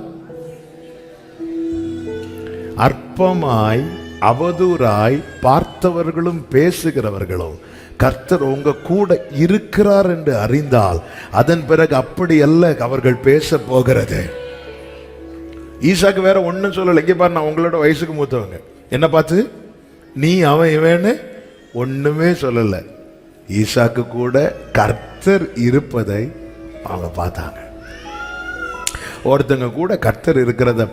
அற்பமாய் அவதூறாய் பார்த்தவர்களும் பேசுகிறவர்களும் கர்த்தர் உங்க கூட இருக்கிறார் என்று அறிந்தால் அதன் பிறகு அப்படி அல்ல அவர்கள் பேச போகிறது. ஈசாக்கு வேற ஒன்னும் சொல்லல. இங்க பாரு, நான் உங்களோட வயசுக்கு மூத்தவங்க, என்ன பார்த்து நீ அவன் இவன்னு ஒண்ணுமே சொல்லல. ஈசாக்கு கூட கர்த்தர் இருப்பதை அவங்க பார்த்தாங்க. ஒருத்தங்க கூட கர்த்தர் இருக்கிறத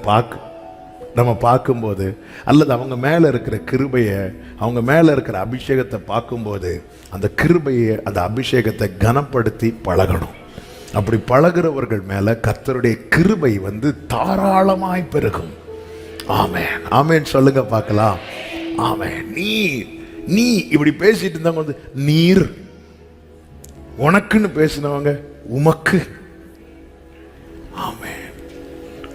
நம்ம பார்க்கும்போது, அல்லது அவங்க மேலே இருக்கிற கிருபையை, அவங்க மேலே இருக்கிற அபிஷேகத்தை பார்க்கும்போது அந்த கிருபையை, அந்த அபிஷேகத்தை கனப்படுத்தி பழகணும். அப்படி பழகிறவர்கள் மேலே கர்த்தருடைய கிருபை வந்து தாராளமாய் பெருகும். ஆமென், ஆமென் சொல்லுங்க பார்க்கலாம். ஆமென். நீ இப்படி பேசிட்டு இருந்தவங்க வந்து நீர், உனக்குன்னு பேசினவங்க உமக்கு. ஆமென்.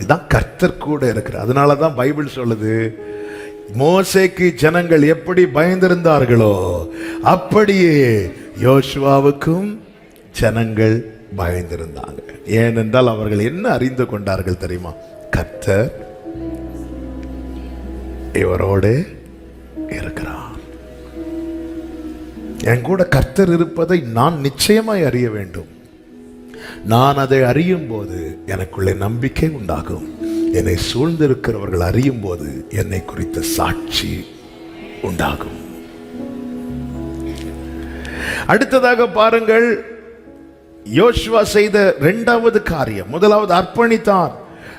இதுதான் கர்த்தர் கூட இருக்கிறார். அதனாலதான் பைபிள் சொல்லுது, மோசேக்கு ஜனங்கள் எப்படி பயந்திருந்தார்களோ அப்படியே யோசுவாவுக்கும் ஜனங்கள் பயந்திருந்தாங்க. ஏனென்றால் அவர்கள் என்ன அறிந்து கொண்டார்கள் தெரியுமா? கர்த்தர் இவரோடு இருக்கிறார். என் கூட கர்த்தர் இருப்பதை நான் நிச்சயமாய் அறிய வேண்டும். நான் அதை அறியும் போது எனக்குள்ளே நம்பிக்கை உண்டாகும். என்னை சூழ்ந்திருக்கிறவர்கள் அறியும் போது என்னை குறித்த சாட்சி உண்டாகும். அடுத்ததாக பாருங்கள், யோசுவா செய்த இரண்டாவது காரியம். முதலாவது அர்ப்பணித்தான்,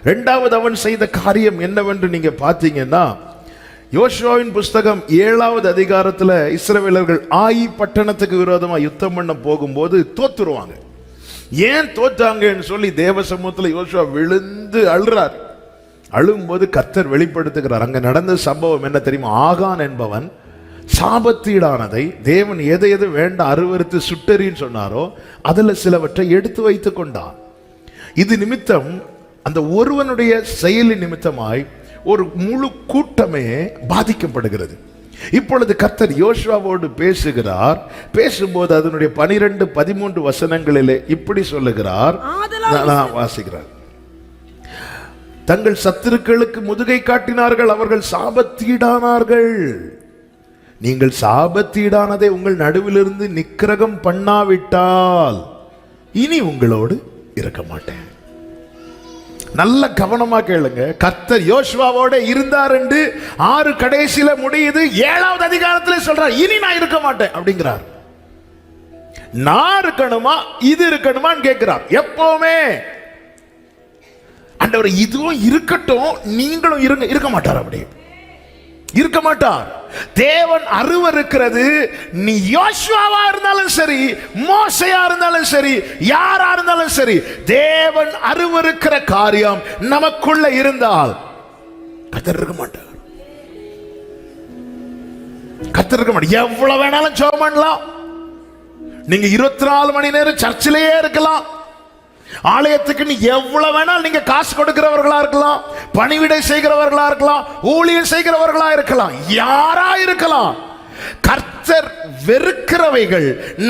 இரண்டாவது அவன் செய்த காரியம் என்னவென்று நீங்க பார்த்தீங்கன்னா, யோசுவாவின் புஸ்தகம் 7வது அதிகாரத்தில் இஸ்ரவேலர்கள் ஆயி பட்டணத்துக்கு விரோதமாக யுத்தம் பண்ண போகும்போது தோத்துருவாங்க. ஏன் தோத்தாங்கன்னு சொல்லி தேவ சமூகத்தில் யோசுவா விழுந்து அழுறார். அழும்போது கர்த்தர் வெளிப்படுத்துகிறார். அங்க நடந்த சம்பவம் என்ன தெரியுமா? ஆகான் என்பவன் சாபத்தீடானதை தேவன் எதை எது வேண்டாம் அருவருத்து சுட்டரின்னு சொன்னாரோ அதுல சிலவற்றை எடுத்து வைத்து கொண்டான். இது நிமித்தம் அந்த ஒருவனுடைய செயலின் நிமித்தமாய் ஒரு முழு கூட்டமே பாதிக்கப்படுகிறது. இப்பொழுது கர்த்தர் யோசுவாவோடு பேசுகிறார். பேசும்போது அதனுடைய 12-13 வசனங்களிலே இப்படி சொல்லுகிறார், வாசிக்கிறார். தங்கள் சத்துருக்களுக்கு முதுகை காட்டினார்கள், அவர்கள் சாபத்தீடானார்கள். நீங்கள் சாபத்தீடானதை உங்கள் நடுவிலிருந்து நிக்கிரகம் பண்ணாவிட்டால் இனி உங்களோடு இருக்க மாட்டேன். நல்ல கவனமா கேளுங்க. கர்த்தர் யோசுவாவோட இருந்தார் என்று 6 கடைசியில முடியுது. 7வது அதிகாரத்தில் சொல்றார், இனி நான் இருக்க மாட்டேன் அப்படிங்கிறார். நான் இருக்கணுமா இது இருக்கணுமான்னு கேட்கிறார். எப்பவுமே ஆண்டவர் இதுவும் இருக்கட்டும் நீங்களும் இருக்க மாட்டார். அப்படி இருக்க மாட்டார். தேவன் அருவருக்கிறது நீ யோசுவாவா இருந்தாலும் சரி, மோசையா இருந்தாலும் சரி, யாரா இருந்தாலும் சரி, தேவன் அருவருக்கிற காரியம் நமக்குள்ள இருந்தால் கர்த்தர் இருக்க மாட்டார். கர்த்தர் இருக்க மாட்டார். எவ்வளவு வேணாலும் ஜெபம் பண்ணலாம். நீங்க 24 மணி நேரம் சர்ச்சிலேயே இருக்கலாம். ஆலயத்துக்கு நீ எவ்வளவு வேணாலும் நீங்க காசு கொடுக்கிறவர்களா இருக்கலாம், பணிவிடை செய்கிறவர்களா இருக்கலாம், ஊழியம் செய்கிறவர்களா இருக்கலாம், யாரா இருக்கலாம். கர்த்தர் வெறுக்கிறவைகள்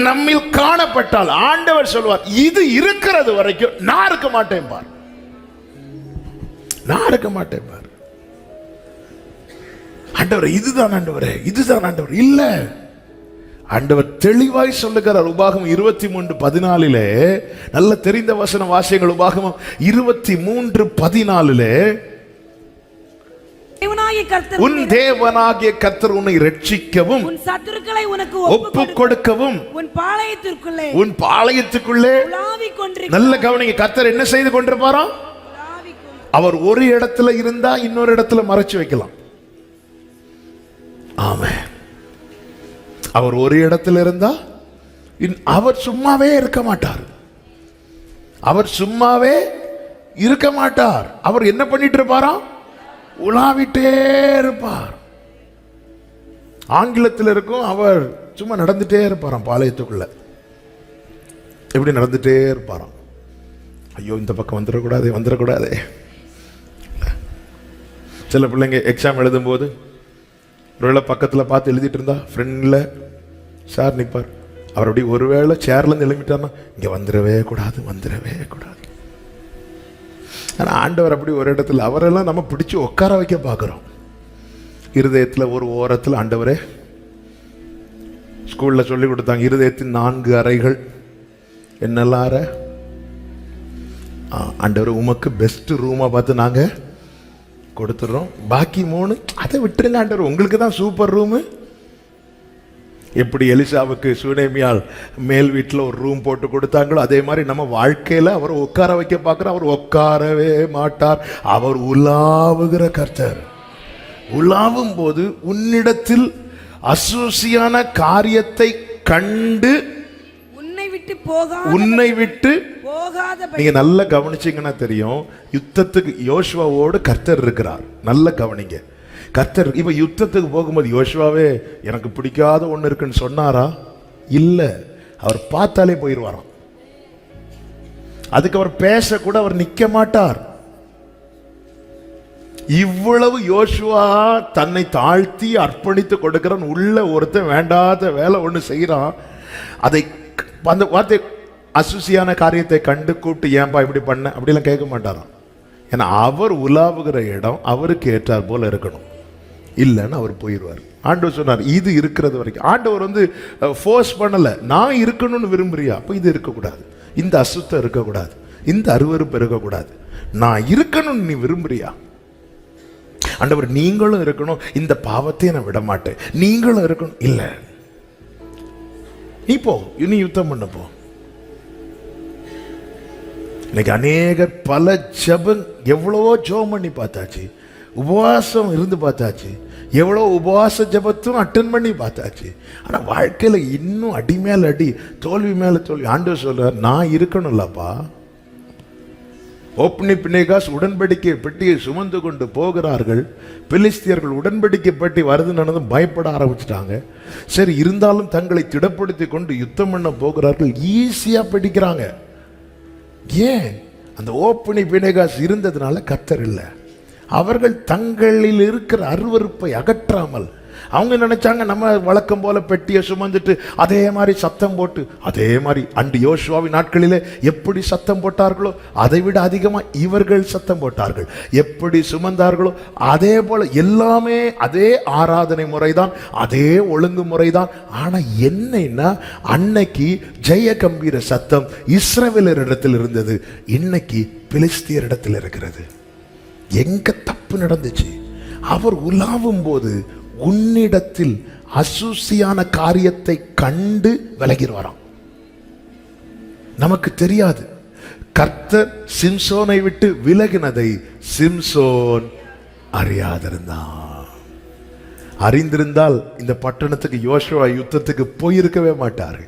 நம்மில் காணப்பட்டால் ஆண்டவர் சொல்வார், இது இருக்கிறது வரைக்கும் நான் இருக்க மாட்டேன் பார், நான் இருக்க மாட்டேன் பார். ஆண்டவர் இதுதான் ஆண்டவரே, இதுதான் ஆண்டவர் இல்ல. ஆண்டவர் தெளிவாய் சொல்லுகிறார். உபாகமம் 23:14 நல்ல தெரிந்த வசன வாசியங்கள். உபாகமம் 23:14 உன் தேவனாகிய கர்த்தர் உன்னை ரட்சிக்கவும் உன் சத்துருக்களை உனக்கு ஒப்புக் கொடுக்கவும் உன் பாளையத்துக்குள்ளே நல்ல கவனிங்க. கர்த்தர் என்ன செய்து கொண்டிருப்பாராம்? அவர் ஒரு இடத்துல இருந்தா இன்னொரு இடத்துல மறைச்சு வைக்கலாம். ஆமென். அவர் ஒரு இடத்துல இருந்தா அவர் சும்மாவே இருக்க மாட்டார். அவர் சும்மாவே இருக்க மாட்டார். அவர் என்ன பண்ணிட்டு இருப்பாராம்? உலாவிட்டே இருப்பார். ஆங்கிலத்தில் இருக்கும், அவர் சும்மா நடந்துட்டே இருப்பாராம். பாளையத்துக்குள்ள எப்படி நடந்துட்டே இருப்பாராம். ஐயோ இந்த பக்கம் வந்துடக்கூடாது வந்துடக்கூடாது. சில பிள்ளைங்க எக்ஸாம் எழுதும் போது ஒருவேளை பக்கத்தில் பார்த்து எழுதிட்டு இருந்தா ஃப்ரெண்டில் சார் நிற்பார். அவர் அப்படி ஒருவேளை சேர்லேருந்து எழுப்பிட்டார்னா இங்கே வந்துடவே கூடாது வந்துடவே கூடாது. ஆனால் ஆண்டவர் அப்படி ஒரு இடத்துல அவரெல்லாம் நம்ம பிடிச்சி உட்கார வைக்க பார்க்குறோம். இருதயத்தில் ஒரு ஓரத்தில் ஆண்டவரே ஸ்கூலில் சொல்லி கொடுத்தாங்க, இருதயத்தின் 4 அறைகள் என்னெல்லாம் அறை? ஆண்டவர் உமக்கு பெஸ்ட் ரூமாக பார்த்து நாங்கள் கொடுத்துடுறோம், பாக்கி 3 அதை விட்டுருங்க ஆண்டவர், உங்களுக்கு தான் சூப்பர் ரூமு. எப்படி எலிசாவுக்கு சுனேமியால் மேல் வீட்டில் ஒரு ரூம் போட்டு கொடுத்தாங்களோ அதே மாதிரி நம்ம வாழ்க்கையில் அவர் உட்கார வைக்க பார்க்குறோம். அவர் உட்காரவே மாட்டார். அவர் உலாவுகிற கர்த்தர். உலாவும் போது உன்னிடத்தில் அசூசியான காரியத்தை கண்டு உன்னை விட்டு நீங்க நல்லா கவனிச்சீங்கன்னா தெரியும். யுத்தத்துக்கு யோசுவாவோடு கர்த்தர் இருக்கிறார். நல்ல கவனிங்க. கர்த்தர் இப்ப யுத்தத்துக்கு போகும்போது யோசுவாவே எனக்கு பிடிக்காத ஒண்ணு இருக்குன்னு சொன்னாரா? இல்ல. அவர் பார்த்தாலே போயிடுவாராம். அதுக்கு அவர் பேச கூட அவர் நிக்க மாட்டார். இவ்வளவு யோசுவா தன்னை தாழ்த்தி அர்ப்பணித்து கொடுக்கிறான். உள்ள ஒருத்தன் வேண்டாத வேலை ஒண்ணு செய்யறான். அதை அந்த வார்த்தை அசுசியான காரியத்தை கண்டு கூப்பிட்டு ஏன்பா இப்படி பண்ண அப்படிலாம் கேட்க மாட்டாராம். ஏன்னா அவர் உலாவுகிற இடம் அவருக்கு ஏற்றார் போல இருக்கணும், இல்லைன்னு அவர் போயிடுவார். ஆண்டவர் சொன்னார் இது இருக்கிறது வரைக்கும். ஆண்டவர் வந்து ஃபோர்ஸ் பண்ணல, நான் இருக்கணும்னு விரும்புறியா, அப்போ இது இருக்கக்கூடாது, இந்த அசுத்தம் இருக்கக்கூடாது, இந்த அருவருப்பு இருக்கக்கூடாது, நான் இருக்கணும்னு நீ விரும்புறியா, ஆண்டவர் நீங்களும் இருக்கணும், இந்த பாவத்தையும் நான் விட மாட்டேன், நீங்களும் இருக்கணும், இல்ல நீ போ, இனி யுத்தம் பண்ண போ. இன்னைக்கு அநேகர் பல ஜெபம், எவ்வளவோ ஜெபம் பண்ணி பார்த்தாச்சு, உபவாசம் இருந்து பார்த்தாச்சு, எவ்வளோ உபவாச ஜெபத்தும் அட்டன் பண்ணி பார்த்தாச்சு, ஆனால் வாழ்க்கையில் இன்னும் அடி மேல் அடி, தோல்வி மேலே தோல்வி. ஆண்டவர் சொல்றார் நான் இருக்கணும்லப்பா. ஓப்னி பினேகாஸ் உடன்படிக்கை பெட்டியை சுமந்து கொண்டு போகிறார்கள். பெலிஸ்தியர்கள் உடன்படிக்கை பெட்டி வருது நடந்தும் பயப்பட ஆரம்பிச்சிட்டாங்க. சரி, இருந்தாலும் தங்களை திடப்படுத்தி கொண்டு யுத்தம் பண்ண போகிறார்கள். ஈஸியா பிடிக்கிறாங்க. ஏன்? அந்த ஓப்னி பினேகாஸ் இருந்ததுனால கர்த்தர் இல்லை. அவர்கள் தங்களில் இருக்கிற அருவருப்பை அகற்றாமல், அவங்க நினைச்சாங்க நம்ம வழக்கம் போல பெட்டியை சுமந்துட்டு அதே மாதிரி சத்தம் போட்டு, அதே மாதிரி அண்டு யோசுவாவின் நாட்களிலே எப்படி சத்தம் போட்டார்களோ அதை விட அதிகமாக இவர்கள் சத்தம் போட்டார்கள். எப்படி சுமந்தார்களோ அதே போல எல்லாமே அதே ஆராதனை முறைதான், அதே ஒழுங்கு முறைதான். ஆனா என்னன்னா, அன்னைக்கு ஜெய கம்பீர சத்தம் இஸ்ரவேலர் இடத்தில் இருந்தது, இன்னைக்கு பெலிஸ்தியர் இடத்தில் இருக்கிறது. எங்க தப்பு நடந்துச்சு? அவர் உலாவும் போது உன்னிடத்தில் அசூசியான காரியத்தை கண்டு விலகிடுவாராம். நமக்கு தெரியாது. கர்த்தர் சிம்சோனை விட்டு விலகினதை சிம்சோன் அறியாதிருந்தான். அறிந்திருந்தால் இந்த பட்டணத்துக்கு யோசுவா யுத்தத்துக்கு போயிருக்கவே மாட்டாரு,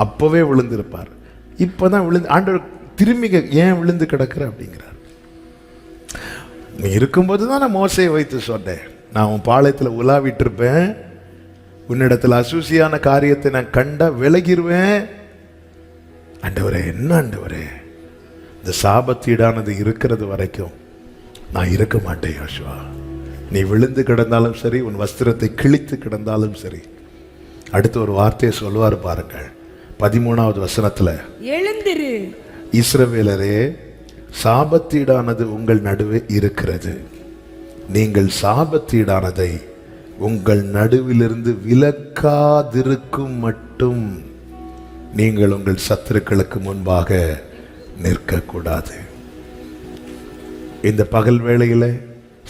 அப்பவே விழுந்திருப்பார். இப்பதான் விழுந்து ஆண்டவர் திரும்பி ஏன் விழுந்து கிடக்குற அப்படிங்கிறார். நீ இருக்கும்போது தான் நான் மோசையை வைத்து சொன்னேன், நான் உன் பாளையத்தில் உலாவிட்டு இருப்பேன், உன்னிடத்தில் அசூசியான காரியத்தை நான் கண்டா விலகிருவேன். ஆண்டவரே, என்ன ஆண்டவரே, இந்த சாபத்தீடானது இருக்கிறது வரைக்கும் நான் இருக்க மாட்டேன் யோசுவா. நீ விழுந்து கிடந்தாலும் சரி, உன் வஸ்திரத்தை கிழித்து கிடந்தாலும் சரி. அடுத்து ஒரு வார்த்தையை சொல்லுவார் பாருங்கள், 13வது வசனத்துல, எழுந்திரு இஸ்ரவேலரே, சாபத்தீடானது உங்கள் நடுவே இருக்கிறது, நீங்கள் சாபத்தீடானதை உங்கள் நடுவிலிருந்து விலக்காதிருக்கும் மட்டும் நீங்கள் உங்கள் சத்துருக்களுக்கு முன்பாக நிற்கக்கூடாது. இந்த பகல் வேளையில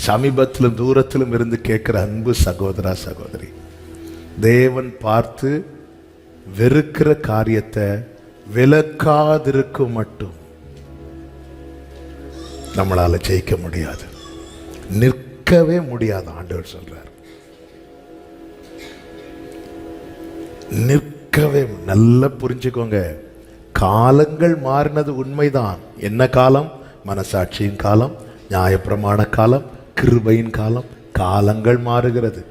சமீபத்திலும் தூரத்திலும் இருந்து கேட்கிற அன்பு சகோதரா சகோதரி, தேவன் பார்த்து வெறுக்கிற காரியத்தை விலக்காதிருக்கும் மட்டும் நம்மளால ஜெயிக்க முடியாது, நிற்கவே முடியாது. ஆண்டவர் சொல்றார், நிற்கவே. நல்லா புரிஞ்சுக்கோங்க, காலங்கள் மாறினது உண்மைதான். என்ன காலம்? மனசாட்சியின் காலம், நியாயப்பிரமாண காலம், கிருபையின் காலம். காலங்கள் மாறுகிறது,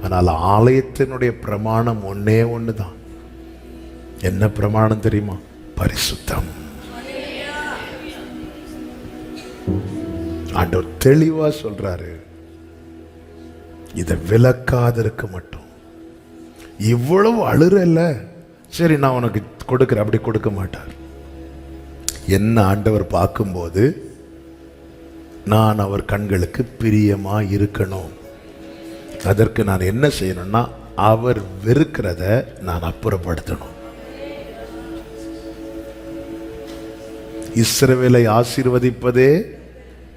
ஆனால் ஆலயத்தினுடைய பிரமாணம் ஒன்னே ஒண்ணுதான். என்ன பிரமாணம் தெரியுமா? பரிசுத்தம். ஆண்டவர் தெளிவா சொல்றாரு, இதை விலக்காதிருக்க மட்டும். இவ்வளவு அழுறல்ல, சரி நான் உனக்கு கொடுக்கிறேன், அப்படி கொடுக்க மாட்டார். என்ன ஆண்டவர் பார்க்கும்போது நான் அவர் கண்களுக்கு பிரியமா இருக்கணும். அதற்கு நான் என்ன செய்யணும்னா, அவர் வெறுக்கிறத நான் அப்புறப்படுத்தணும். இஸ்ரவேலை ஆசீர்வதிப்பதே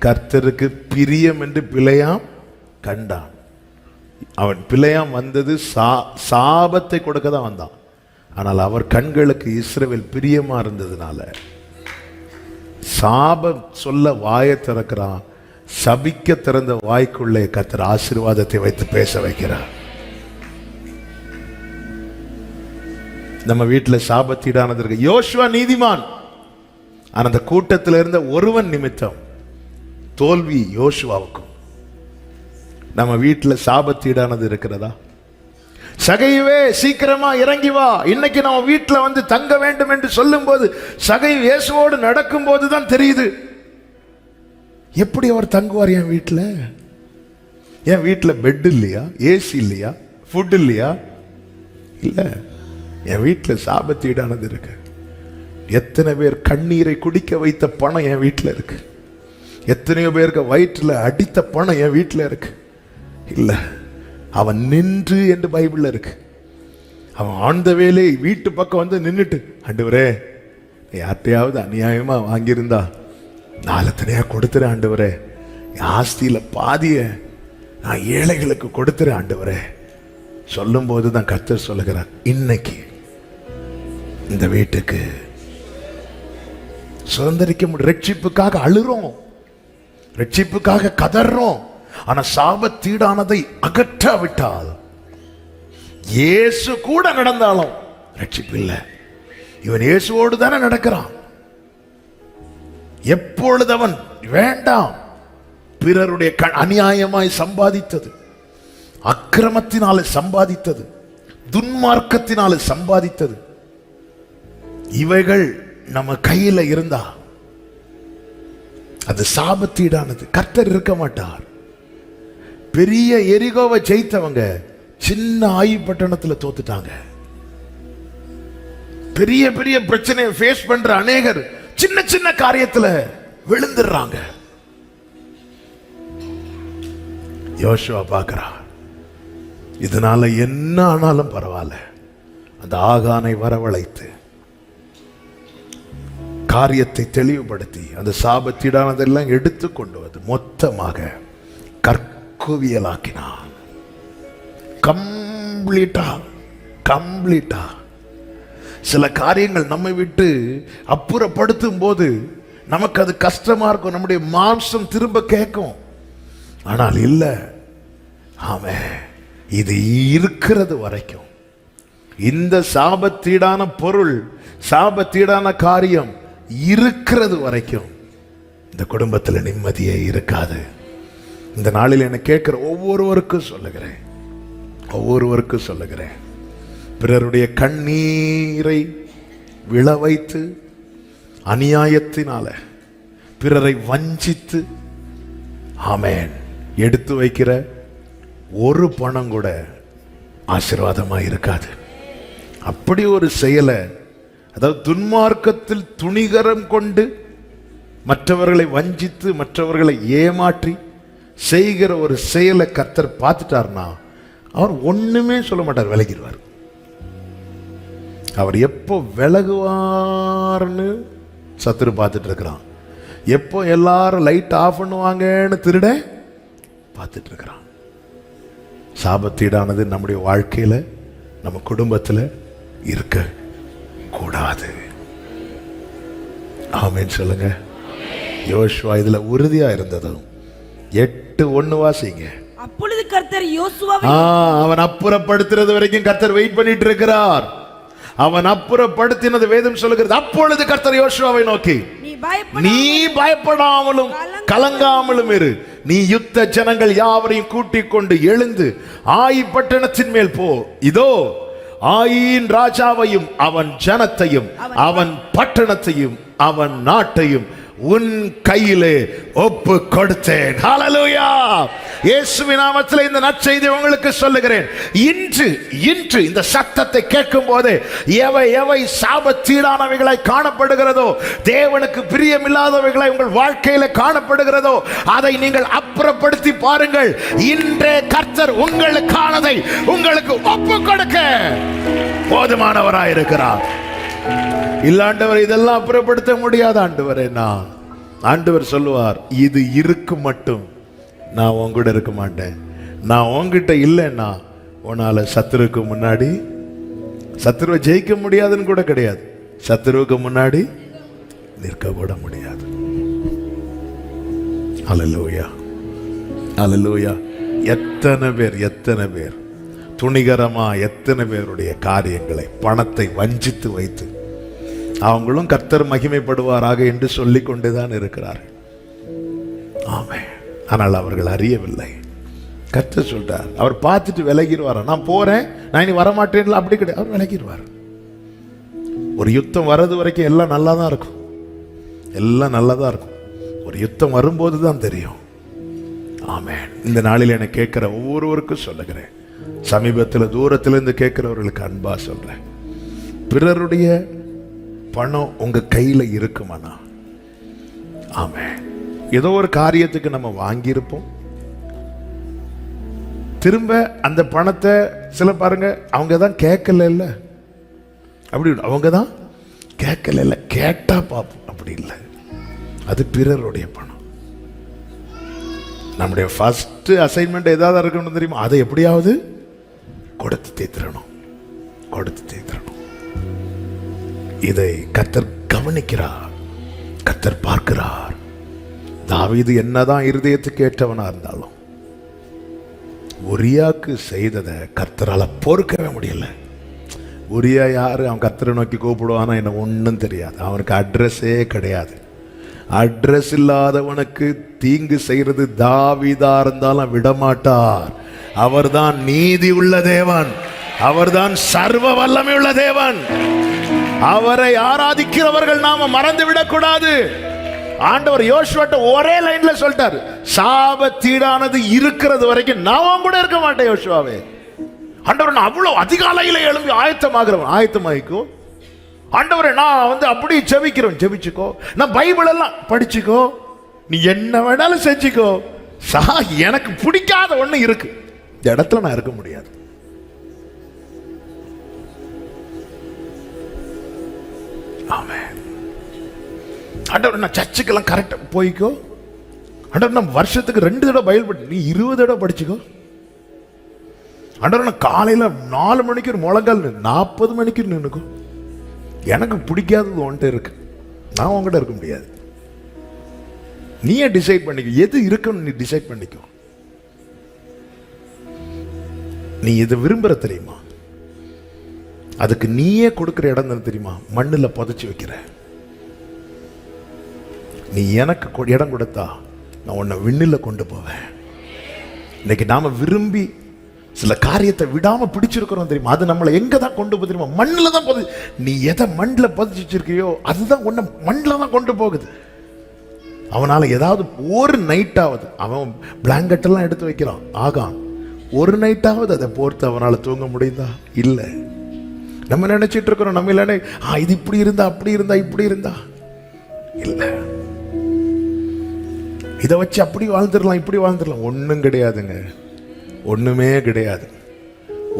கர்த்தருக்கு பிரியம் என்று பிழையாம் கண்டான். அவன் பிழையாம் வந்தது சாபத்தை கொடுக்க தான் வந்தான். ஆனால் அவர் கண்களுக்கு இஸ்ரவேல் பிரியமா இருந்ததுனால சாபம் சொல்ல வாயை திறக்கிறான். சபிக்க திறந்த வாய்க்குள்ளே கர்த்தர் ஆசீர்வாதத்தை வைத்து பேச வைக்கிறார். நம்ம வீட்டில் சாபத்தீடானது இருக்கு. யோசுவா நீதிமான், அந்த கூட்டத்தில் இருந்த ஒருவன் நிமித்தம் தோல்வி யோசுவாவுக்கும். நம்ம வீட்டில் சாபத்தீடானது இருக்கிறதா? சகைவே சீக்கிரமா இறங்கி வா, இன்னைக்கு நம்ம வீட்டில் வந்து தங்க வேண்டும் என்று சொல்லும் போது, சகை இயேசுவோடு நடக்கும் போதுதான் தெரியுது எப்படி அவர் தங்குவார். என் வீட்டில், என் வீட்டில் பெட் இல்லையா, ஏசி இல்லையா, ஃபுட் இல்லையா? இல்லை, என் வீட்டில் சாபத்தீடானது இருக்கு. எத்தனை பேர் கண்ணீரை குடிக்க வைத்த பணம் என் வீட்டில் இருக்கு. எத்தனையோ பேருக்கு வயிற்றில் அடித்த பணம் என் வீட்டில் இருக்கு. இல்லை, அவன் நின்று என்று பைபிள்ல இருக்கு. அவன் ஆழ்ந்த வேலை வீட்டு பக்கம் வந்து நின்றுட்டு, ஆண்டவரே யார்ட்டையாவது அநியாயமா வாங்கியிருந்தா நாலத்தனையா கொடுத்துறேன் ஆண்டவரே, ஆஸ்தியில பாதிய நான் ஏழைகளுக்கு கொடுத்துறேன் ஆண்டவரே சொல்லும் போதுதான் கர்த்தர் சொல்லுகிறார், இன்னைக்கு இந்த வீட்டுக்கு சுதந்திரிக்க முடியும். ரட்சிப்புக்காக அழுறோம், ரட்சிப்புக்காக கதறோம். ஆனா சாபத்தீடானதை அகற்றாவிட்டால் இயேசு கூட நடந்தாலும் ரட்சிப்பு இல்லை. இவன் இயேசுவோடு தானே நடக்கிறான். எப்பொழுது அவன் வேண்டாம், பிறருடைய அநியாயமாய் சம்பாதித்தது, அக்கிரமத்தினாலே சம்பாதித்தது, துன்மார்க்கத்தினாலே சம்பாதித்தது, இவைகள் நம்ம கையில இருந்தா அது சாபத்தீடானது. கர்த்தர் இருக்க மாட்டார். பெரிய எரிகோவை ஜெயித்தவங்க சின்ன ஆயி பட்டணத்துல தோத்துட்டாங்க. பெரிய பெரிய பிரச்சனையை ஃபேஸ் பண்ற அநேகர் சின்ன சின்ன காரியத்துல விழுந்துடுறாங்க. யோசுவா பார்க்கிறார், இதனால என்ன ஆனாலும் பரவாயில்ல, அந்த ஆகானை வரவழைத்து காரியத்தை தெளிவுபடுத்தி அந்த சாபத்தீடானதெல்லாம் எடுத்து கொண்டு வந்து மொத்தமாக கற்குவியலாக்கினான். கம்ப்ளீட்டா சில காரியங்கள் நம்மை விட்டு அப்புறப்படுத்தும் போது நமக்கு அது கஷ்டமா இருக்கும், நம்முடைய மாம்சம் திரும்ப கேட்கும். ஆனால் இல்லை, ஆமென், இது இருக்கிறது வரைக்கும், இந்த சாபத்தீடான பொருள், சாபத்தீடான காரியம் இருக்கிறது வரைக்கும் இந்த குடும்பத்தில் நிம்மதியே இருக்காது. இந்த நாளில் என்ன கேட்கிற ஒவ்வொருவருக்கும் சொல்லுகிறேன், பிறருடைய கண்ணீரை விழவைத்து அநியாயத்தினால பிறரை வஞ்சித்து ஆமென் எடுத்து வைக்கிற ஒரு பணம் கூட ஆசீர்வாதமா இருக்காது. அப்படி ஒரு செயலை, அதாவது துன்மார்க்கத்தில் துணிகரம் கொண்டு மற்றவர்களை வஞ்சித்து மற்றவர்களை ஏமாற்றி செய்கிற ஒரு செயலை கர்த்தர் பார்த்துட்டார்னா அவர் ஒண்ணுமே சொல்ல மாட்டார், விலகிடுவார். அவர் எப்போ விலகுவார்னு சத்துரு பார்த்துட்டு இருக்கிறான். எப்போ எல்லாரும் லைட் ஆஃப் பண்ணுவாங்கன்னு திருட பார்த்துட்டு இருக்கிறான். சாபத்தீடானது நம்முடைய வாழ்க்கையில, நம்ம குடும்பத்தில் இருக்க கூடாது. ஆமென் சொல்லுங்க. யோசுவா இதுல உறுதியா இருந்ததும் 8:1 வாசிங்க. அப்பொழுது கர்த்தர் யோசுவாவை அவன் அப்புறப்படுத்துறது வரைக்கும் கர்த்தர் வெயிட் பண்ணிட்டு இருக்கிறார். அவன் அப்புறப்படுத்தினது வேதம் சொல்லுகிறது. அப்பொழுது கர்த்தர் யோசுவாவை நோக்கி, நீ பயப்படாமலும் கலங்காமலும் இரு. நீ யுத்த ஜனங்கள் யாவரையும் கூட்டிக் கொண்டு எழுந்து ஆயி பட்டணத்தின் மேல் போ. இதோ ஆயின் ராஜாவையும் அவன் ஜனத்தையும் அவன் பட்டணத்தையும் அவன் நாட்டையும் உன் கையிலே ஒப்பு கொடுத்தேன். ஹல்லேலூயா. இயேசுவின் நாமத்தில் இந்த நற்செய்தி உங்களுக்கு சொல்லுகிறேன். இன்று இந்த சத்தத்தை கேட்கும் போது எவை சாபத்தீடானவைகளை காணப்படுகிறதோ, தேவனுக்கு பிரியமில்லாதவைகளை உங்கள் வாழ்க்கையில காணப்படுகிறதோ, அதை நீங்கள் அப்புறப்படுத்தி பாருங்கள். இன்றே கர்த்தர் உங்களுக்கானதை உங்களுக்கு ஒப்பு கொடுக்க போதுமானவராயிருக்கிறார். இல்லாண்டவர் இதெல்லாம் அப்புறப்படுத்த முடியாத ஆண்டவரே. ஆண்டவர் சொல்லுவார், இது இருக்கும் மட்டும் நான் உங்ககிட்ட இருக்க மாட்டேன். நான் உங்ககிட்ட இல்லைன்னா உன்னால சத்துருக்கு முன்னாடி, சத்துருவை ஜெயிக்க முடியாதுன்னு கூட கிடையாது, சத்துருவுக்கு முன்னாடி நிற்க கூட முடியாது. அல்லேலூயா, அல்லேலூயா. எத்தனை பேர் துணிகரமா எத்தனை பேருடைய காரியங்களை, பணத்தை வஞ்சித்து வைத்து அவங்களும் கர்த்தர் மகிமைப்படுவாராக என்று சொல்லிக் கொண்டுதான் இருக்கிறார்கள். ஆமென். ஆனால் அவர்கள் அறியவில்லை. கர்த்தர் சொல்றார், அவர் பார்த்துட்டு விலகிடுவார். நான் போறேன், நான் இனி வரமாட்டேன், அப்படி கிடையாது. அவர் விலகிடுவார். ஒரு யுத்தம் வர்றது வரைக்கும் எல்லாம் நல்லா தான் இருக்கும், எல்லாம் நல்லதா இருக்கும். ஒரு யுத்தம் வரும்போது தான் தெரியும். ஆமென். இந்த நாளில் என்னை கேட்கிற ஒவ்வொருவருக்கும் சொல்லுகிறேன், சமீபத்தில் தூரத்திலிருந்து கேட்கிறவர்களுக்கு அன்பா சொல்றேன், பிறருடைய பணம் உங்க கையில இருக்குமானா, ஆமென். ஏதோ ஒரு காரியத்துக்கு நம்ம வாங்கியிருப்போம், திரும்ப அந்த பணத்தை சில பாருங்க அவங்க தான் கேட்கல, இல்ல அப்படி அவங்க தான் கேட்கல, இல்ல கேட்டா பார்ப்போம், அப்படி இல்லை, அது பிறருடைய பணம். நம்முடைய ஃபர்ஸ்ட் அசைன்மெண்ட் ஏதாவது இருக்கணும் தெரியுமா, அதை எப்படியாவது கொடுத்து தீர்த்திடணும், கொடுத்து தீர்த்திடணும். இதை கர்த்தர் கவனிக்கிறார், கர்த்தர் பார்க்கிறார். தாவீது என்னதான் இருதயத்துக்கு ஏற்றவனா இருந்தாலும் உரியாக்கு செய்ததை கர்த்தரால பொறுக்கவே முடியல. உரியா யாரு? அவன் கர்த்தரை நோக்கி கூப்பிடுவானா என்ன ஒன்றும் தெரியாது, அவனுக்கு அட்ரஸே கிடையாது. அட்ரஸ் இல்லாதவனுக்கு தீங்கு செய்யறது தாவீதா இருந்தாலும் விடமாட்டார். அவர்தான் நீதி உள்ள தேவன், அவர்தான் சர்வ வல்லமை உள்ள தேவன். அவரை ஆராதிக்கிறவர்கள் நாம மறந்து விடக்கூடாது. ஆண்டவர் யோசுவாட்ட ஒரே லைன்ல சொல்லிட்டாரு, சாபத்தீடானது இருக்கிறது வரைக்கும் நான் கூட இருக்க மாட்டேன் யோசுவாவே. ஆண்டவர் நான் அவ்வளவு அதிகாலையில எழும்பி ஆயத்தமாகிறவன், ஆயத்தமாயிக்கோ. ஆண்டவரை நான் அப்படி ஜெபிக்கிறோம், ஜெபிச்சுக்கோ. நான் பைபிள் எல்லாம் படிச்சுக்கோ, நீ என்ன வேணாலும் செஞ்சுக்கோ. எனக்கு பிடிக்காத ஒண்ணு இருக்கு, இந்த இடத்துல நான் இருக்க முடியாது. ஆமென். ஆண்டவர் நான் சர்ச்சுக்கெல்லாம் கரெக்டா போய்க்கோ. ஆண்டவர் நான் வருஷத்துக்கு 2 தடவை பைபிள் படி, நீ 20 தடவை படிச்சுக்கோ. ஆண்டவர் நான் காலையில 4 மணிக்கு ஒரு முழங்கால் 40 மணிக்கு நின்னுக்கோ. எனக்கு பிடிக்காதது ஒன்ட்டு இருக்கு, நான் உங்ககிட்ட இருக்க முடியாது. நீயே டிசைட் பண்ணிக்கோ, எது இருக்குன்னு நீ டிசைட் பண்ணிக்கோ. நீ இதை விரும்புற தெரியுமா, அதுக்கு நீயே கொடுக்கிற இடம் தெரியுமா, மண்ணில் புதைச்சி வைக்கிற. நீ எனக்கு இடம் கொடுத்தா நான் உன்னை விண்ணில் கொண்டு போவேன். இன்னைக்கு நாம விரும்பி சில காரியத்தை விடாம பிடிச்சிருக்கிறோம் தெரியுமா, அது நம்மளை எங்க தான் கொண்டு போகுது தெரியுமா, மண்ணில் தான் போகுது. நீ எதை மண்ணில் புதைச்சி வச்சிருக்கியோ அதுதான் உன்னை மண்ணில் தான் கொண்டு போகுது. அவனால ஏதாவது ஒரு நைட்டாவது, அவன் பிளாங்கெட் எல்லாம் எடுத்து வைக்கிறான், ஆகான் ஒரு நைட்டாவது அதை போர்த்து அவனால தூங்க முடியுதா? இல்லை. நம்ம நினைச்சிட்டு இருக்கிறோம், நம்ம இல்லைன்னு இது இப்படி இருந்தா அப்படி இருந்தா இப்படி இருந்தா, இல்லை இதை வச்சு அப்படி வாழ்ந்துடலாம் இப்படி வாழ்ந்துடலாம். ஒன்றும் கிடையாதுங்க, ஒண்ணுமே கிடையாது.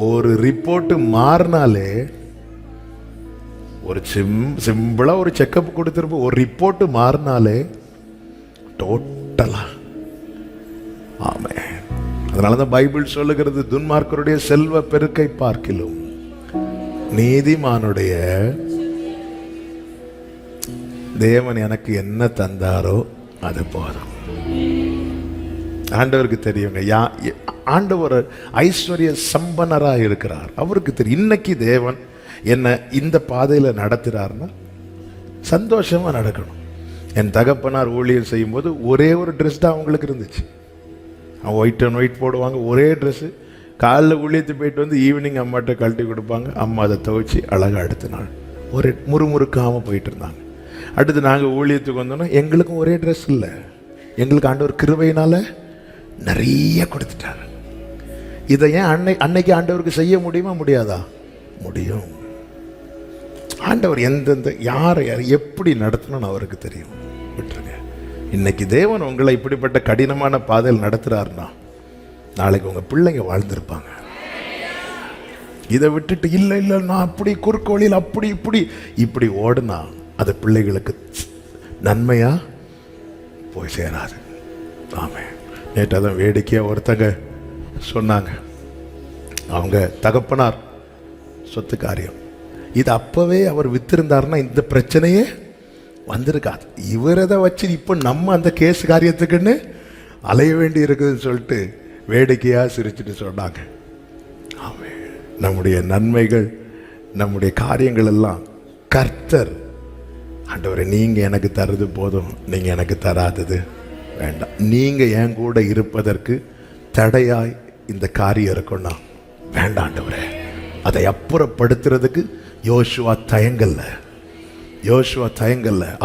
ஒரு ரிப்போர்ட் மாறினாலே, ஒரு சிம்பிளா ஒரு செக்கப் கொடுத்துருப்போம், ஒரு ரிப்போர்ட் மாறினாலே டோட்டலா. ஆமென். அதனாலதான் பைபிள் சொல்லுகிறது, துன்மார்க்கருடைய செல்வ பெருக்கை பார்க்கிலும் நீதிமானுடைய தேவன் எனக்கு என்ன தந்தாரோ அது போதும். ஆண்டவருக்கு தெரியுங்க, ஆண்டவர் ஐஸ்வர்ய சம்பனராக இருக்கிறார். அவருக்கு தெரியும் இன்னைக்கு தேவன் என்ன இந்த பாதையில் நடத்துறாருன்னா சந்தோஷமா நடக்கணும். என் தகப்பனார் ஊழியர் செய்யும் போது ஒரே ஒரு ட்ரெஸ் தான் அவங்களுக்கு இருந்துச்சு. அவங்க ஒயிட் அண்ட் ஒயிட் போடுவாங்க, ஒரே ட்ரெஸ்ஸு. காலைல ஊழியத்து போயிட்டு வந்து ஈவினிங் அம்மாட்ட கழட்டி கொடுப்பாங்க. அம்மா அதை துவைச்சி அழகாக அடுத்த நாள் ஒரு முறுமுறுக்காமல் போயிட்டு இருந்தாங்க. அடுத்து நாங்கள் ஊழியத்துக்கு வந்தோன்னா எங்களுக்கும் ஒரே ட்ரெஸ் இல்லை. எங்களுக்கு ஆண்டவர் கிருபையினால நிறைய கொடுத்துட்டாரு. இதை ஏன் அன்னைக்கு ஆண்டவருக்கு செய்ய முடியுமா முடியாதா? முடியும். ஆண்டவர் எந்தெந்த யாரை யார் எப்படி நடத்தணும்னு அவருக்கு தெரியும். விட்டுருங்க. இன்னைக்கு தேவன் உங்களை இப்படிப்பட்ட கடினமான பாதையில் நடத்துறாருன்னா நாளைக்கு உங்க பிள்ளைங்க வாழ்ந்திருப்பாங்க. இதை விட்டுட்டு இல்லை இல்லை நான் அப்படி குறுக்கு வழியில் அப்படி இப்படி ஓடுனா அது பிள்ளைகளுக்கு நன்மையா போய் சேராது. ஆமே. நேற்று தான் வேடிக்கையாக ஒருத்தங்க சொன்னாங்க, அவங்க தகப்பனார் சொத்து காரியம் இது அப்பவே அவர் வித்திருந்தாருன்னா இந்த பிரச்சனையே வந்திருக்காது. இவரதை வச்சு இப்போ நம்ம அந்த கேஸ் காரியத்துக்குன்னு அலைய வேண்டி இருக்குதுன்னு சொல்லிட்டு வேடிக்கையாக சிரிச்சுட்டு சொன்னாங்க. ஆமே. நம்முடைய நன்மைகள் நம்முடைய காரியங்கள் எல்லாம் கர்த்தர் ஆண்டவரே நீங்கள் எனக்கு தருது போதும், நீங்கள் எனக்கு தராதது வேண்டாம், நீங்கள் என் கூட இருப்பதற்கு தடையாய் இந்த காரியம் இருக்குன்னா வேண்டாம் ஆண்டவரே. அதை அப்புறப்படுத்துறதுக்கு யோசுவா தயங்கல்ல,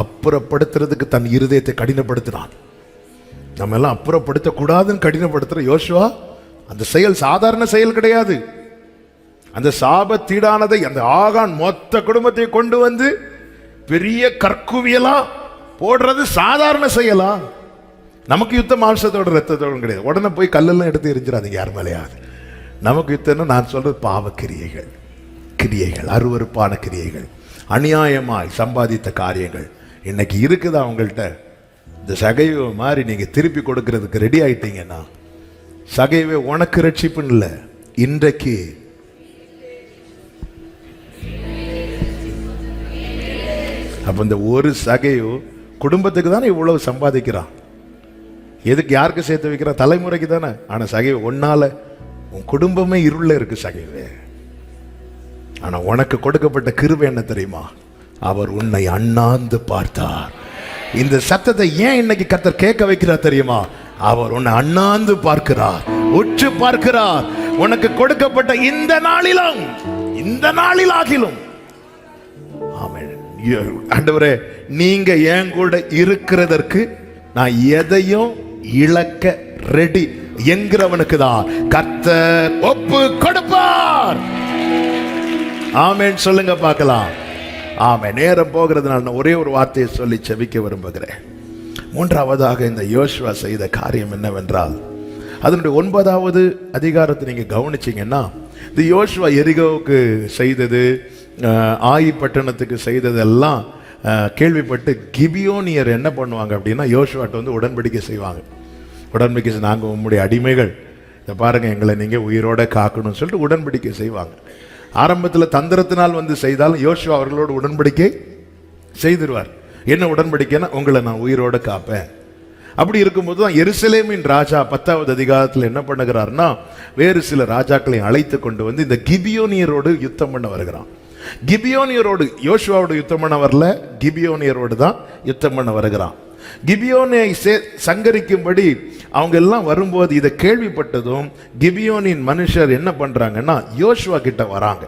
அப்புறப்படுத்துறதுக்கு தன் இருதயத்தை கடினப்படுத்தினான். நம்ம எல்லாம் அப்புறப்படுத்தக்கூடாதுன்னு கடினப்படுத்துற யோசுவா அந்த செயல் சாதாரண செயல் கிடையாது. அந்த சாபத்தீடானதை அந்த ஆகான் மொத்த குடும்பத்தை கொண்டு வந்து பெரிய கற்குவியலா போடுறது சாதாரண செய்யலாம். நமக்கு யுத்தம் மாംசத்தோட ரத்தத்தோட கிடையாது. உடனே போய் கல்லெல்லாம் எடுத்து எரிஞ்சிடாதீங்க யார் மேலேயாவது. நமக்கு யுத்தம்னா நான் சொல்றது பாவ கிரியைகள், அருவருப்பான கிரியைகள், அநியாயமாய் சம்பாதித்த காரியங்கள் இன்னைக்கு இருக்குதா அவங்கள்ட்ட? இந்த சகைவை மாதிரி நீங்க திருப்பி கொடுக்கறதுக்கு ரெடி ஆயிட்டீங்கன்னா, சகைவே உனக்கு ரட்சிப்புன்னு இல்லை, இன்றைக்கு அப்ப இந்த ஒரு சகையோ குடும்பத்துக்கு தானே இவ்வளவு சம்பாதிக்கிறான். எதுக்கு யாருக்கு சேர்த்து வைக்கிறான்? தலைமுறைக்கு தானே. ஆனா சகைவு ஒன்னால உன் குடும்பமே இருள இருக்கு சகைவு. ஆனா உனக்கு கொடுக்கப்பட்ட கிருபை என்ன தெரியுமா? அவர் உன்னை அண்ணாந்து பார்த்தார். இந்த சத்தத்தை ஏன் இன்னைக்கு கர்த்தர் கேட்க வைக்கிறார் தெரியுமா? அவர் உன்னை அண்ணாந்து பார்க்கிறார், உற்று பார்க்கிறார். உனக்கு கொடுக்கப்பட்ட இந்த நாளிலாகிலும் ஆமென். ஆண்டவரே, நீங்க என் கூட இருக்கிறதற்கு நான் எதையும் இழக்க ரெடி என்கிறவனுக்கு தான் கர்த்தர் ஒப்பு கொடுப்பார். ஆமென் சொல்லுங்க பார்க்கலாம். ஆமென். நேரம் போகிறதுனால நான் ஒரே ஒரு வார்த்தையை சொல்லி செபிக்க விரும்புகிறேன். மூன்றாவதாக இந்த யோசுவா செய்த காரியம் என்னவென்றால், அதனுடைய 9வது அதிகாரத்தை நீங்க கவனிச்சீங்கன்னா, இந்த யோசுவா எரிகோவுக்கு செய்தது, ஆயி பட்டணத்துக்கு செய்ததெல்லாம் கேள்விப்பட்டு கிபியோனியர் என்ன பண்ணுவாங்க அப்படின்னா, யோசுவாட்ட வந்து உடன்படிக்கை செய்வாங்க. உடன்படிக்கை நாங்கள் உங்களுடைய அடிமைகள், இதை பாருங்க எங்களை நீங்கள் உயிரோட காக்கணும்னு சொல்லிட்டு உடன்படிக்கை செய்வாங்க. ஆரம்பத்தில் தந்திரத்தினால் வந்து செய்தாலும் யோசுவா அவர்களோட உடன்படிக்கை செய்திருவார். என்ன உடன்படிக்கைன்னா, உங்களை நான் உயிரோட காப்பேன். அப்படி இருக்கும்போது தான் எருசலேமின் ராஜா 10வது அதிகாரத்தில் என்ன பண்ணுகிறார்னா, வேறு சில ராஜாக்களை அழைத்து கொண்டு வந்து இந்த கிபியோனியரோடு யுத்தம் பண்ண வருகிறான். கிபியோனியரோடு யோசுவாவோட யுத்தம் பண்ண வரல, கிபியோனியரோடு தான் யுத்தம் பண்ண வருகிறான். கிபியோனை சங்கரிக்கும்படி அவங்க எல்லாம் வரும்போது இதை கேள்விப்பட்டதும் கிபியோனின் மனுஷர் என்ன பண்றாங்கன்னா, யோசுவா கிட்ட வராங்க.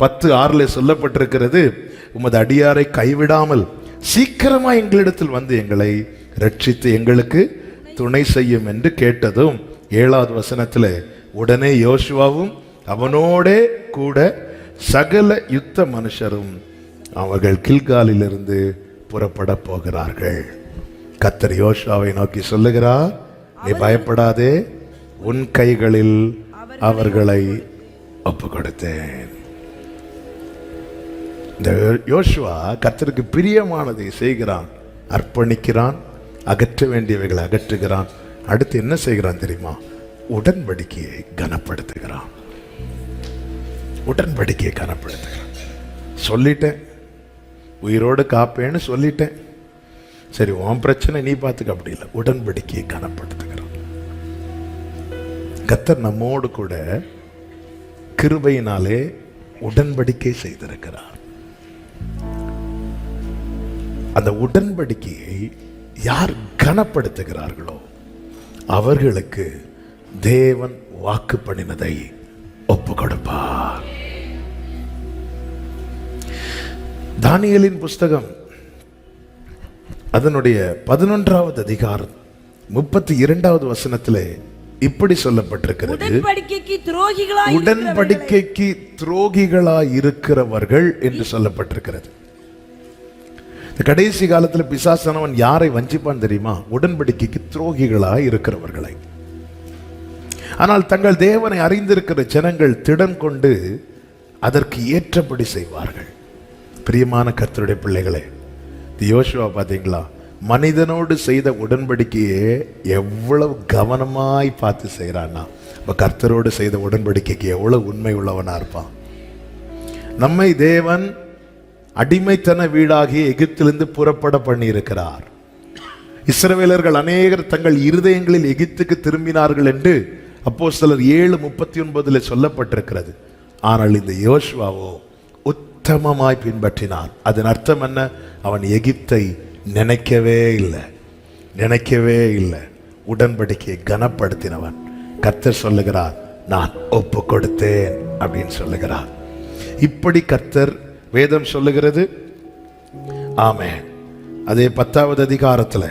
10:6 சொல்லப்பட்டிருக்கிறது, உமது அடியாரை கைவிடாமல் சீக்கிரமா எங்களிடத்தில் வந்து எங்களை ரட்சித்து எங்களுக்கு துணை செய்யும் என்று கேட்டதும் 7வது வசனத்தில், உடனே யோசுவாவும் அவனோட கூட சகல யுத்த மனுஷரும் அவர்கள் கில்காலிலிருந்து புறப்பட போகிறார்கள். கர்த்தர் யோசுவாவை நோக்கி சொல்லுகிறார், நீ பயப்படாதே, உன் கைகளில் அவர்களை ஒப்பு கொடுத்தேன். இந்த யோசுவா கர்த்தருக்கு பிரியமானதை செய்கிறான், அர்ப்பணிக்கிறான், அகற்ற வேண்டியவைகளை அகற்றுகிறான். அடுத்து என்ன செய்கிறான் தெரியுமா? உடன்படிக்கையை கனப்படுத்துகிறான். உடன்படிக்கையை கனப்படுத்துகிறான். சொல்லிட்டேன், உயிரோடு காப்பேன்னு சொல்லிட்டேன், சரி உன் பிரச்சனை நீ பார்த்துக்க, அப்படி இல்லை, உடன்படிக்கையை கனப்படுத்துகிறான். கர்த்தர் நம்மோடு கூட கிருபையினாலே உடன்படிக்கை செய்திருக்கிறார். அந்த உடன்படிக்கையை யார் கனப்படுத்துகிறார்களோ அவர்களுக்கு தேவன் வாக்கு பண்ணினதை ஒப்பு கொடுப்பார். தானியேலின் புஸ்தகம் அதனுடைய 11வது அதிகாரம் 32வது வசனத்திலே இப்படி சொல்லப்பட்டிருக்கிறது, உடன்படிக்கைக்கு துரோகிகளாய் இருக்கிறவர்கள் என்று சொல்லப்பட்டிருக்கிறது. கடைசி காலத்தில் பிசாசானவன் யாரை வஞ்சிப்பான் தெரியுமா? உடன்படிக்கைக்கு துரோகிகளாய் இருக்கிறவர்களை. ஆனால் தங்கள் தேவனை அறிந்திருக்கிற ஜனங்கள் திடன் கொண்டு அதற்கு ஏற்றபடி செய்வார்கள். பிரியமான கர்த்தருடைய பிள்ளைகளே, யோசுவா பார்த்தீங்களா, மனிதனோடு செய்த உடன்படிக்கையே எவ்வளவு கவனமாய் பார்த்து செய்கிறான்னா, இப்போ கர்த்தரோடு செய்த உடன்படிக்கைக்கு எவ்வளவு உண்மை உள்ளவனா இருப்பான். நம்மை தேவன் அடிமைத்தன வீடாகி எகிப்திலிருந்து புறப்பட பண்ணி இருக்கிறார். இஸ்ரவேலர்கள் அநேகர் தங்கள் இருதயங்களில் எகிப்துக்கு திரும்பினார்கள் என்று அப்போஸ்தலர் 7:39 சொல்லப்பட்டிருக்கிறது. ஆனால் இந்த யோசுவாவோ உத்தமமாய் பின்பற்றினான். அதன் அர்த்தம் என்ன? அவன் எகிப்தை நினைக்கவே இல்லை. உடன்படிக்கையை கனப்படுத்தினவன். கர்த்தர் சொல்லுகிறார், நான் ஒப்பு கொடுத்தேன் அப்படின்னு சொல்லுகிறார். இப்படி கர்த்தர் வேதம் சொல்லுகிறது. ஆமென். அதே 10வது அதிகாரத்துல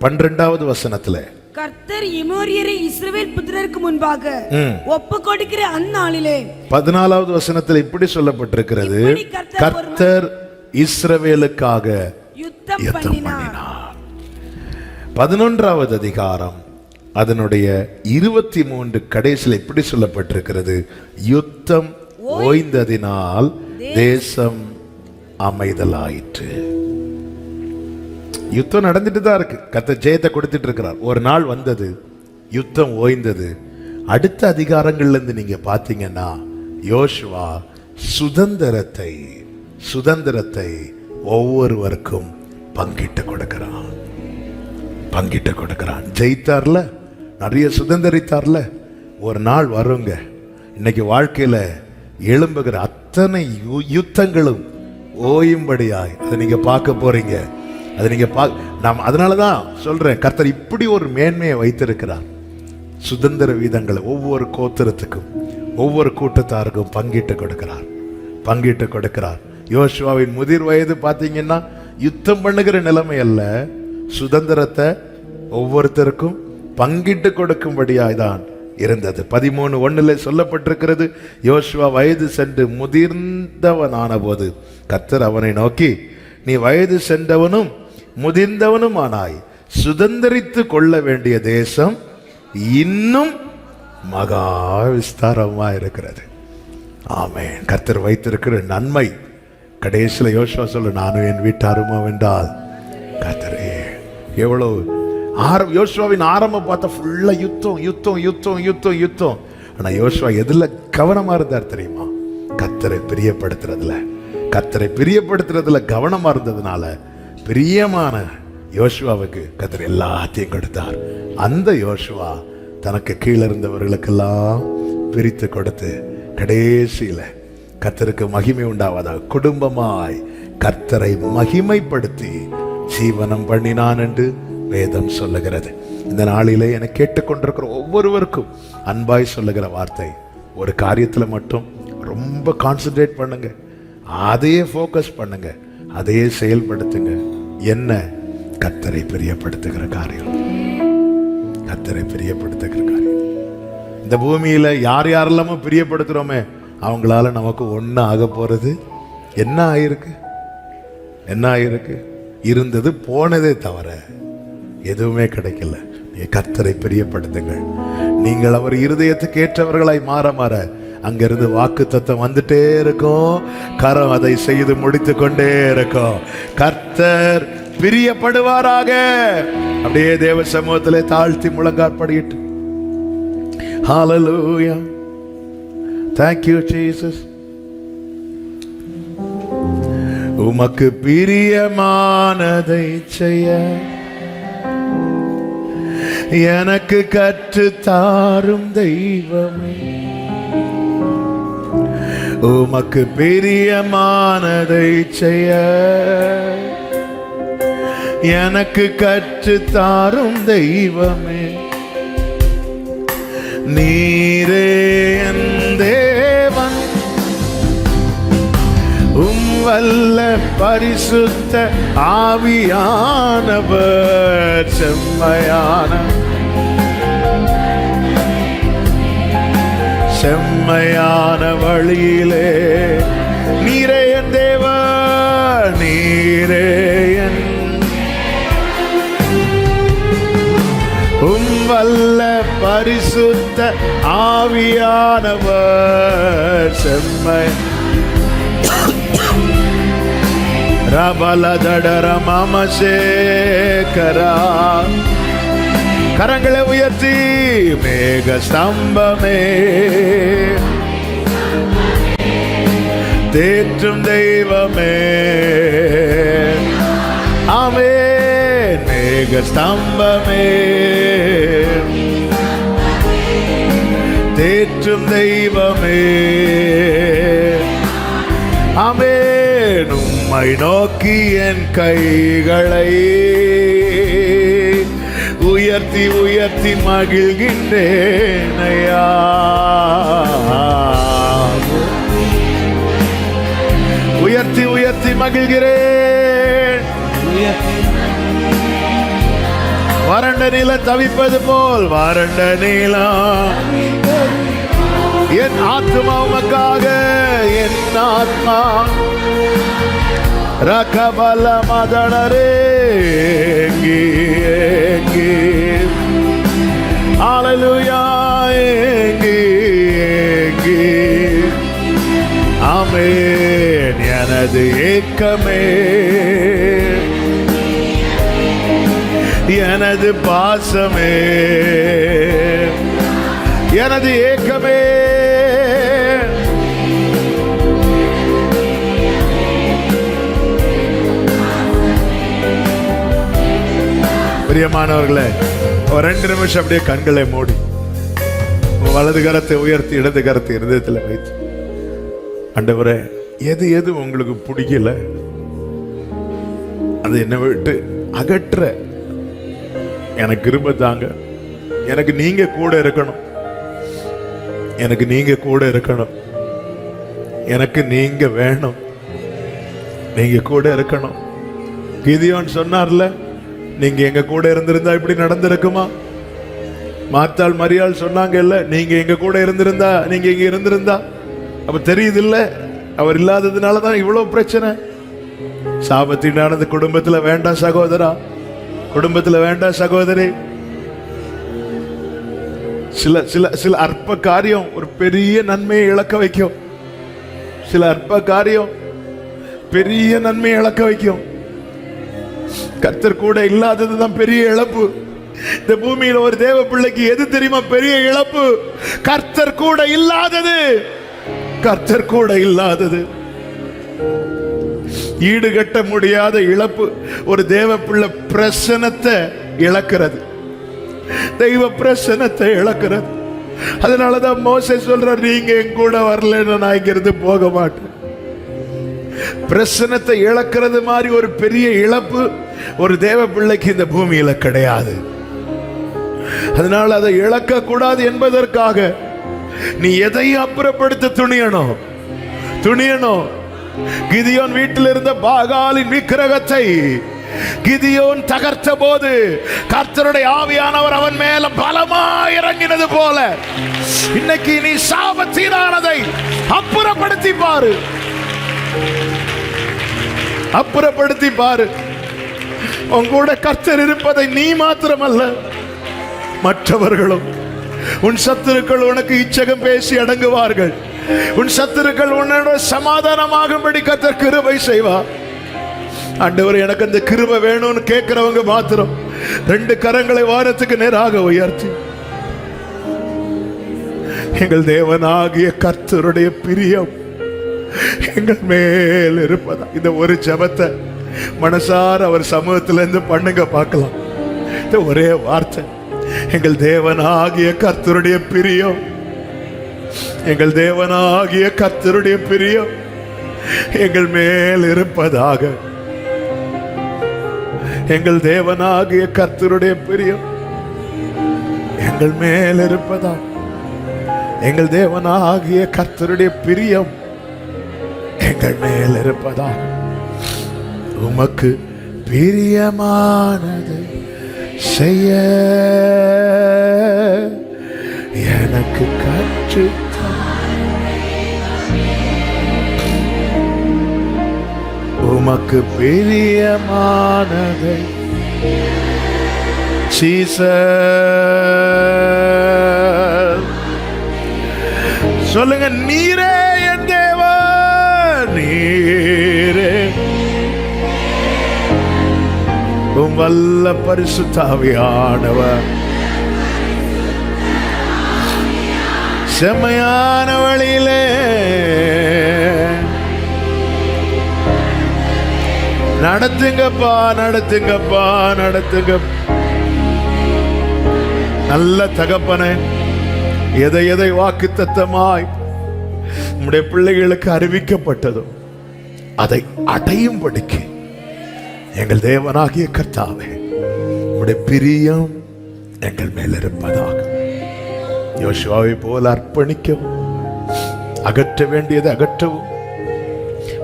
12வது வசனத்துல, கர்த்தர் எமோரியரை இஸ்ரவேல் புத்திரருக்கு முன்பாக ஒப்பு கொடுக்கிற அந்நாளிலே 14வது வசனத்துல இப்படி சொல்லப்பட்டிருக்கிறது, கர்த்தர் இஸ்ரவேலுக்காக யுத்தம் யுத்தம் பண்ணினார். பண்ணினார். 11வது அதிகாரம் அதனுடைய 23 கடைசியில் இப்படி சொல்லப்பட்டிருக்கிறது, யுத்தம் ஓய்ந்ததினால் தேசம் அமைதலாயிற்று. யுத்தம் நடந்துட்டு தான் இருக்கு, கர்த்தர் ஜெயத்தை கொடுத்துட்டு இருக்கிறார். ஒரு நாள் வந்தது, யுத்தம் ஓய்ந்தது. அடுத்த அதிகாரங்கள்ல இருந்து நீங்க பாத்தீங்கன்னா யோசுவா சுதந்திரத்தை ஒவ்வொருவருக்கும் பங்கிட்டு கொடுக்கிறான். ஜெயித்தார்ல, நிறைய சுதந்திரித்தார்ல. ஒரு நாள் வருங்க, இன்னைக்கு வாழ்க்கையில எழும்புகிற அத்தனை யுத்தங்களும் ஓயும்படியாய் அதை நீங்க பார்க்க போறீங்க. அதை நீங்க நாம் அதனாலதான் சொல்றேன், கர்த்தர் இப்படி ஒரு மேன்மையை வைத்திருக்கிறார். சுதந்திர வீதங்களை ஒவ்வொரு கோத்திரத்துக்கும் ஒவ்வொரு கூட்டத்தாருக்கும் பங்கிட்டு கொடுக்கிறார். யோசுவாவின் முதிர் வயது பார்த்தீங்கன்னா யுத்தம் பண்ணுகிற நிலைமை அல்ல, சுதந்திரத்தை ஒவ்வொருத்தருக்கும் பங்கிட்டு கொடுக்கும்படியாய்தான் இருந்தது. 13:1 சொல்லப்பட்டிருக்கிறது, யோசுவா வயது சென்று முதிர்ந்தவனான போது கர்த்தர் அவனை நோக்கி, நீ வயது சென்றவனும் முதிர்ந்தவனும் ஆனாய், சுதந்திரித்து கொள்ள வேண்டிய தேசம் இன்னும் மகா விஸ்தாரமா இருக்கிறது. ஆமென். கர்த்தர் வைத்திருக்கிற நன்மை கடைசியில் யோசுவா சொல்ல, நானும் என் வீட்டாருமோ வென்றால் கர்த்தரே. எவ்வளவு யோசுவாவின் ஆரம்பம் பார்த்தா ஃபுல்லா யுத்தம். ஆனா யோசுவா எதுல கவனமா இருந்தார் தெரியுமா? கர்த்தரை பிரியப்படுத்துறதுல கவனமா இருந்ததுனால பிரியமான யோசுவாவுக்கு கர்த்தர் எல்லாத்தையும் கொடுத்தார். அந்த யோசுவா தனக்கு கீழே இருந்தவர்களுக்கெல்லாம் பிரித்து கொடுத்து கடைசியில கர்த்தருக்கு மகிமை உண்டாவதாக குடும்பமாய் கர்த்தரை மகிமைப்படுத்தி ஜீவனம் பண்ணினான் என்று வேதம் சொல்லுகிறது. இந்த நாளிலே என கேட்டுக்கொண்டிருக்கிற ஒவ்வொருவருக்கும் அன்பாய் சொல்லுகிற வார்த்தை, ஒரு காரியத்துல மட்டும் ரொம்ப கான்சென்ட்ரேட் பண்ணுங்க, அதையே ஃபோக்கஸ் பண்ணுங்க, அதையே செயல்படுத்துங்க. என்ன? கர்த்தரை பிரியப்படுத்துகிற காரியம். இந்த பூமியில யார் யாரெல்லாமோ பிரியப்படுத்துறோமே அவங்களால நமக்கு ஒண்ணு ஆக போறது என்ன ஆயிருக்கு? இருந்தது போனதே தவிர எதுவுமே கிடைக்கல. நீங்க கர்த்தரை பிரியப்படுத்துங்கள். நீங்கள் அவர் இருதயத்துக்கு ஏற்றவர்களாய் மாற அங்கிருந்து வாக்கு தத்தம் வந்துட்டே இருக்கும், கரம் அதை செய்து முடித்து கொண்டே இருக்கும். கர்த்தர் பிரியப்படுவாராக. அப்படியே தேவ சமூகத்திலே தாழ்த்தி முழங்காற்படியிட்டு, ஹalleluya, thank you Jesus. உமக்கு பிரியமானதை செய்ய எனக்கு கற்று தாரும் தெய்வமே. உமக்கு பிரியமானதை செய்ய எனக்கு கற்று தாரும் தெய்வமே. நீரே என் தேவன், வல்ல பரிசுத்த ஆவியானவர் செம்மையான வழியிலே நீரே என் தேவன், நீரே என் வல்ல பரிசுத்த ஆவியானவர் செம்மை ரபலதடர மமசேகரா. கரங்களை உயர்த்தி, மேக ஸ்தம்பமே தேற்றும் தெய்வமே. ஆமென். மேக ஸ்தம்பமே தேற்றும் தெய்வமே. ஆமென். உம்மை நோக்கி என் கைகளை உயர்த்தி உயர்த்தி மகிழ்கின்றேன் ஐயா. உயர்த்தி உயர்த்தி மகிழ்கிறேன். வறண்ட நிலம் தவிப்பது போல் வறண்ட நிலம் என் ஆத்மா உமக்காக, என் ஆத்மா ரகபல மதனரே ஏங்கி ஹalleluya ஏங்கி ஆமென். எனது ஏக்கமே எனது பாசமே எனது ஏக்கமே பிரியமானவர்களே, ஒரு 2 நிமிஷம் அப்படியே கண்களை மூடி வலது கரத்தை உயர்த்தி இடது கரத்தை இருதயத்தில் வைத்து, ஆண்டவரே எது எது உங்களுக்கு பிடிக்கல அது என்ன விட்டு அகற்ற எனக்கு கிருபை தாங்க. எனக்கு நீங்க கூட இருக்கணும், எனக்கு நீங்க கூட இருக்கணும், எனக்கு நீங்க வேணும், நீங்க கூட இருக்கணும். கிதியோன் சொன்னார்ல, நீங்க எங்க கூட இருந்திருந்தா இப்படி நடந்திருக்குமா? மாத்தாள் மரியாள் சொன்னாங்க இல்ல, நீங்க எங்க கூட இருந்திருந்தா, நீங்க இங்க இருந்திருந்தா. அப்ப தெரியுது இல்ல, அவர் இல்லாததுனாலதான் இவ்வளவு பிரச்சனை. சாபத்தினானது குடும்பத்துல வேண்டாம் சகோதரா, குடும்பத்துல வேண்டாம் சகோதரி. சில சில சில அற்ப காரியம் ஒரு பெரிய நன்மையை இழக்க வைக்கும். சில அற்ப காரியம் பெரிய நன்மையை இழக்க வைக்கும். கர்த்தர் கூட இல்லாததுதான் பெரிய இழப்பு. இந்த பூமியில ஒரு தேவ பிள்ளைக்கு எது தெரியுமா பெரிய இழப்பு? கர்த்தர் கூட இல்லாதது. கர்த்தர் கூட இல்லாதது ஈடுகட்ட முடியாத இழப்பு. ஒரு தேவ பிள்ளை பிரசன்னத்தை இழக்கிறது, தெய்வ பிரசன்னத்தை இழக்கிறது. அதனாலதான் மோசே சொல்றார், நீங்க என் கூட வரலன்னு நான் இங்கிருந்து போக மாட்டேன். பிரசன்னத்தை இழக்கிறது மாதிரி ஒரு பெரிய இழப்பு ஒரு தேவ பிள்ளைக்கு இந்த பூமியில கிடையாது. அதனால அதை இழக்க கூடாது என்பதற்காக நீ எதையும் அப்புறப்படுத்த துணியணும், துணியணும். கிதியோன் வீட்டில் இருந்த பாகாலின் விக்கிரகத்தை கிதியோன் தகர்த்த போது கர்த்தருடைய ஆவியானவர் அவன் மேல பலமாய் இறங்கினது போல இன்னைக்கு நீ சாபத்தினானதை அப்புறப்படுத்தி பாரு, அப்புறப்படுத்தி பாரு. உங்கூட கர்த்தர் இருப்பதை நீ மாத்திரமல்ல, மற்றவர்களும். உன் சத்துருக்கள் உனக்கு இச்சகம் பேசி அடங்குவார்கள். உன் சத்துருக்கள் உன்னோட சமாதானமாகும்படி கர்த்தர் கிருபை செய்வார். ஆண்டவர் எனக்கு அந்த கிருபை வேணும்னு கேட்கிறவங்க மாத்திரம் 2 கரங்களை வானத்துக்கு நேராக உயர்த்தி, எங்கள் தேவனாகிய கர்த்தருடைய பிரியம் எங்கள் மேல் இருப்பதா. இந்த ஒரு ஜெபத்தை மனசார அவர் சமூகத்திலிருந்து பண்ணுங்க பார்க்கலாம். இந்த ஒரே வார்த்தை, எங்கள் தேவனாகிய கர்த்தருடைய பிரியம், எங்கள் தேவனாகிய கர்த்தருடைய பிரியம் எங்கள் மேல் இருப்பதாக. எங்கள் தேவனாகிய கர்த்தருடைய பிரியம் எங்கள் மேல் இருப்பதாக. எங்கள் தேவனாகிய கர்த்தருடைய பிரியம் எங்கள் மேல் இருப்பதாக. உமக்கு பிரியமானது செய்ய எனக்கு கற்று உமக்கு பிரியமானதை சொல்லுங்க. நீரே என் தேவன், நீரே உம் வல்ல பரிசுத்த ஆவியானவர் செம்மையான வழியிலே நடத்துங்கப்பா, நடத்துங்கப்பா, நடத்துங்க. நல்ல தகப்பனே, எதை எதை வாக்குத்தத்தமாய் நம்முடைய பிள்ளைகளுக்கு அறிவிக்கப்பட்டதோ அதை அடையும்படிக்கு எங்கள் தேவனாகிய கர்த்தாவே உம்முடைய பிரியம் எங்கள் மேல் இருப்பதாக. யோசுவாவை போல அர்ப்பணிக்கவும், அகற்ற வேண்டியதை அகற்றவும்,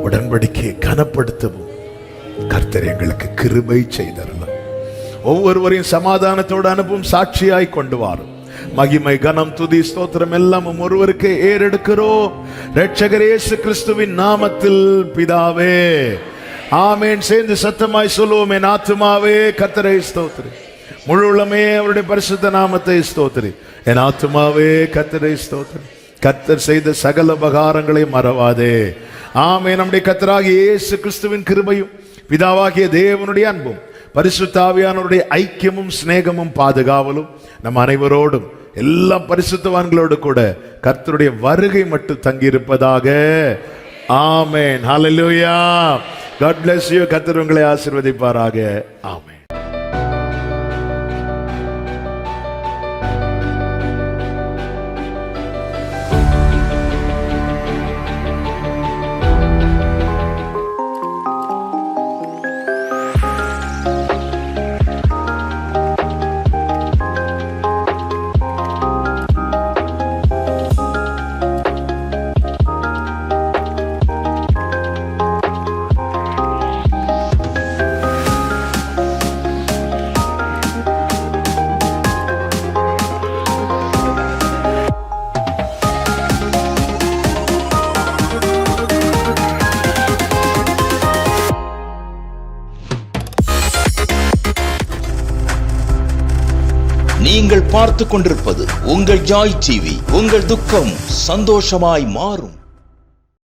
உடன்படிக்கையை கனப்படுத்தவும் கர்த்தர் எங்களுக்கு கிருபை செய்தரலாம். ஒவ்வொருவரையும் சமாதானத்தோடு அனுப்பும், சாட்சியாய் கொண்டு வாரும். மகிமை, கனம், துதி, ஸ்தோத்திரம் எல்லாம் ஒருவருக்கு ஏறெடுக்கிறோம் இரட்சகர் இயேசு கிறிஸ்துவின் நாமத்தில் பிதாவே, ஆமென். சேர்ந்து சத்தமாய் சொல்லுவோம், என் ஆத்துமாவே கர்த்தரை ஸ்தோத்திரி, முழு உள்ளமே அவருடைய பரிசுத்த நாமத்தை ஸ்தோத்திரி. என் ஆத்துமாவே கர்த்தரை ஸ்தோத்திரி, கர்த்தர் செய்த சகல உபகாரங்களை மறவாதே. ஆமென். நம்முடைய கர்த்தராகிய இயேசு கிறிஸ்துவின் கிருபையும் பிதாவாகிய தேவனுடைய அன்பும் பரிசுத்த ஆவியானவருடைய ஐக்கியமும் சிநேகமும் பாதுகாவலும் நம் அனைவரோடும் எல்லா பரிசுத்தவான்களோடு கூட கர்த்தருடைய வருகை மட்டும் தங்கியிருப்பதாக. ஆமென். ஹல்லேலூயா. God bless you. கர்த்தர் உங்களை ஆசீர்வதிப்பாராக. ஆமென். நீங்கள் பார்த்துக் கொண்டிருப்பது உங்கள் ஜாய் டிவி. உங்கள் துக்கம் சந்தோஷமாய் மாறும்.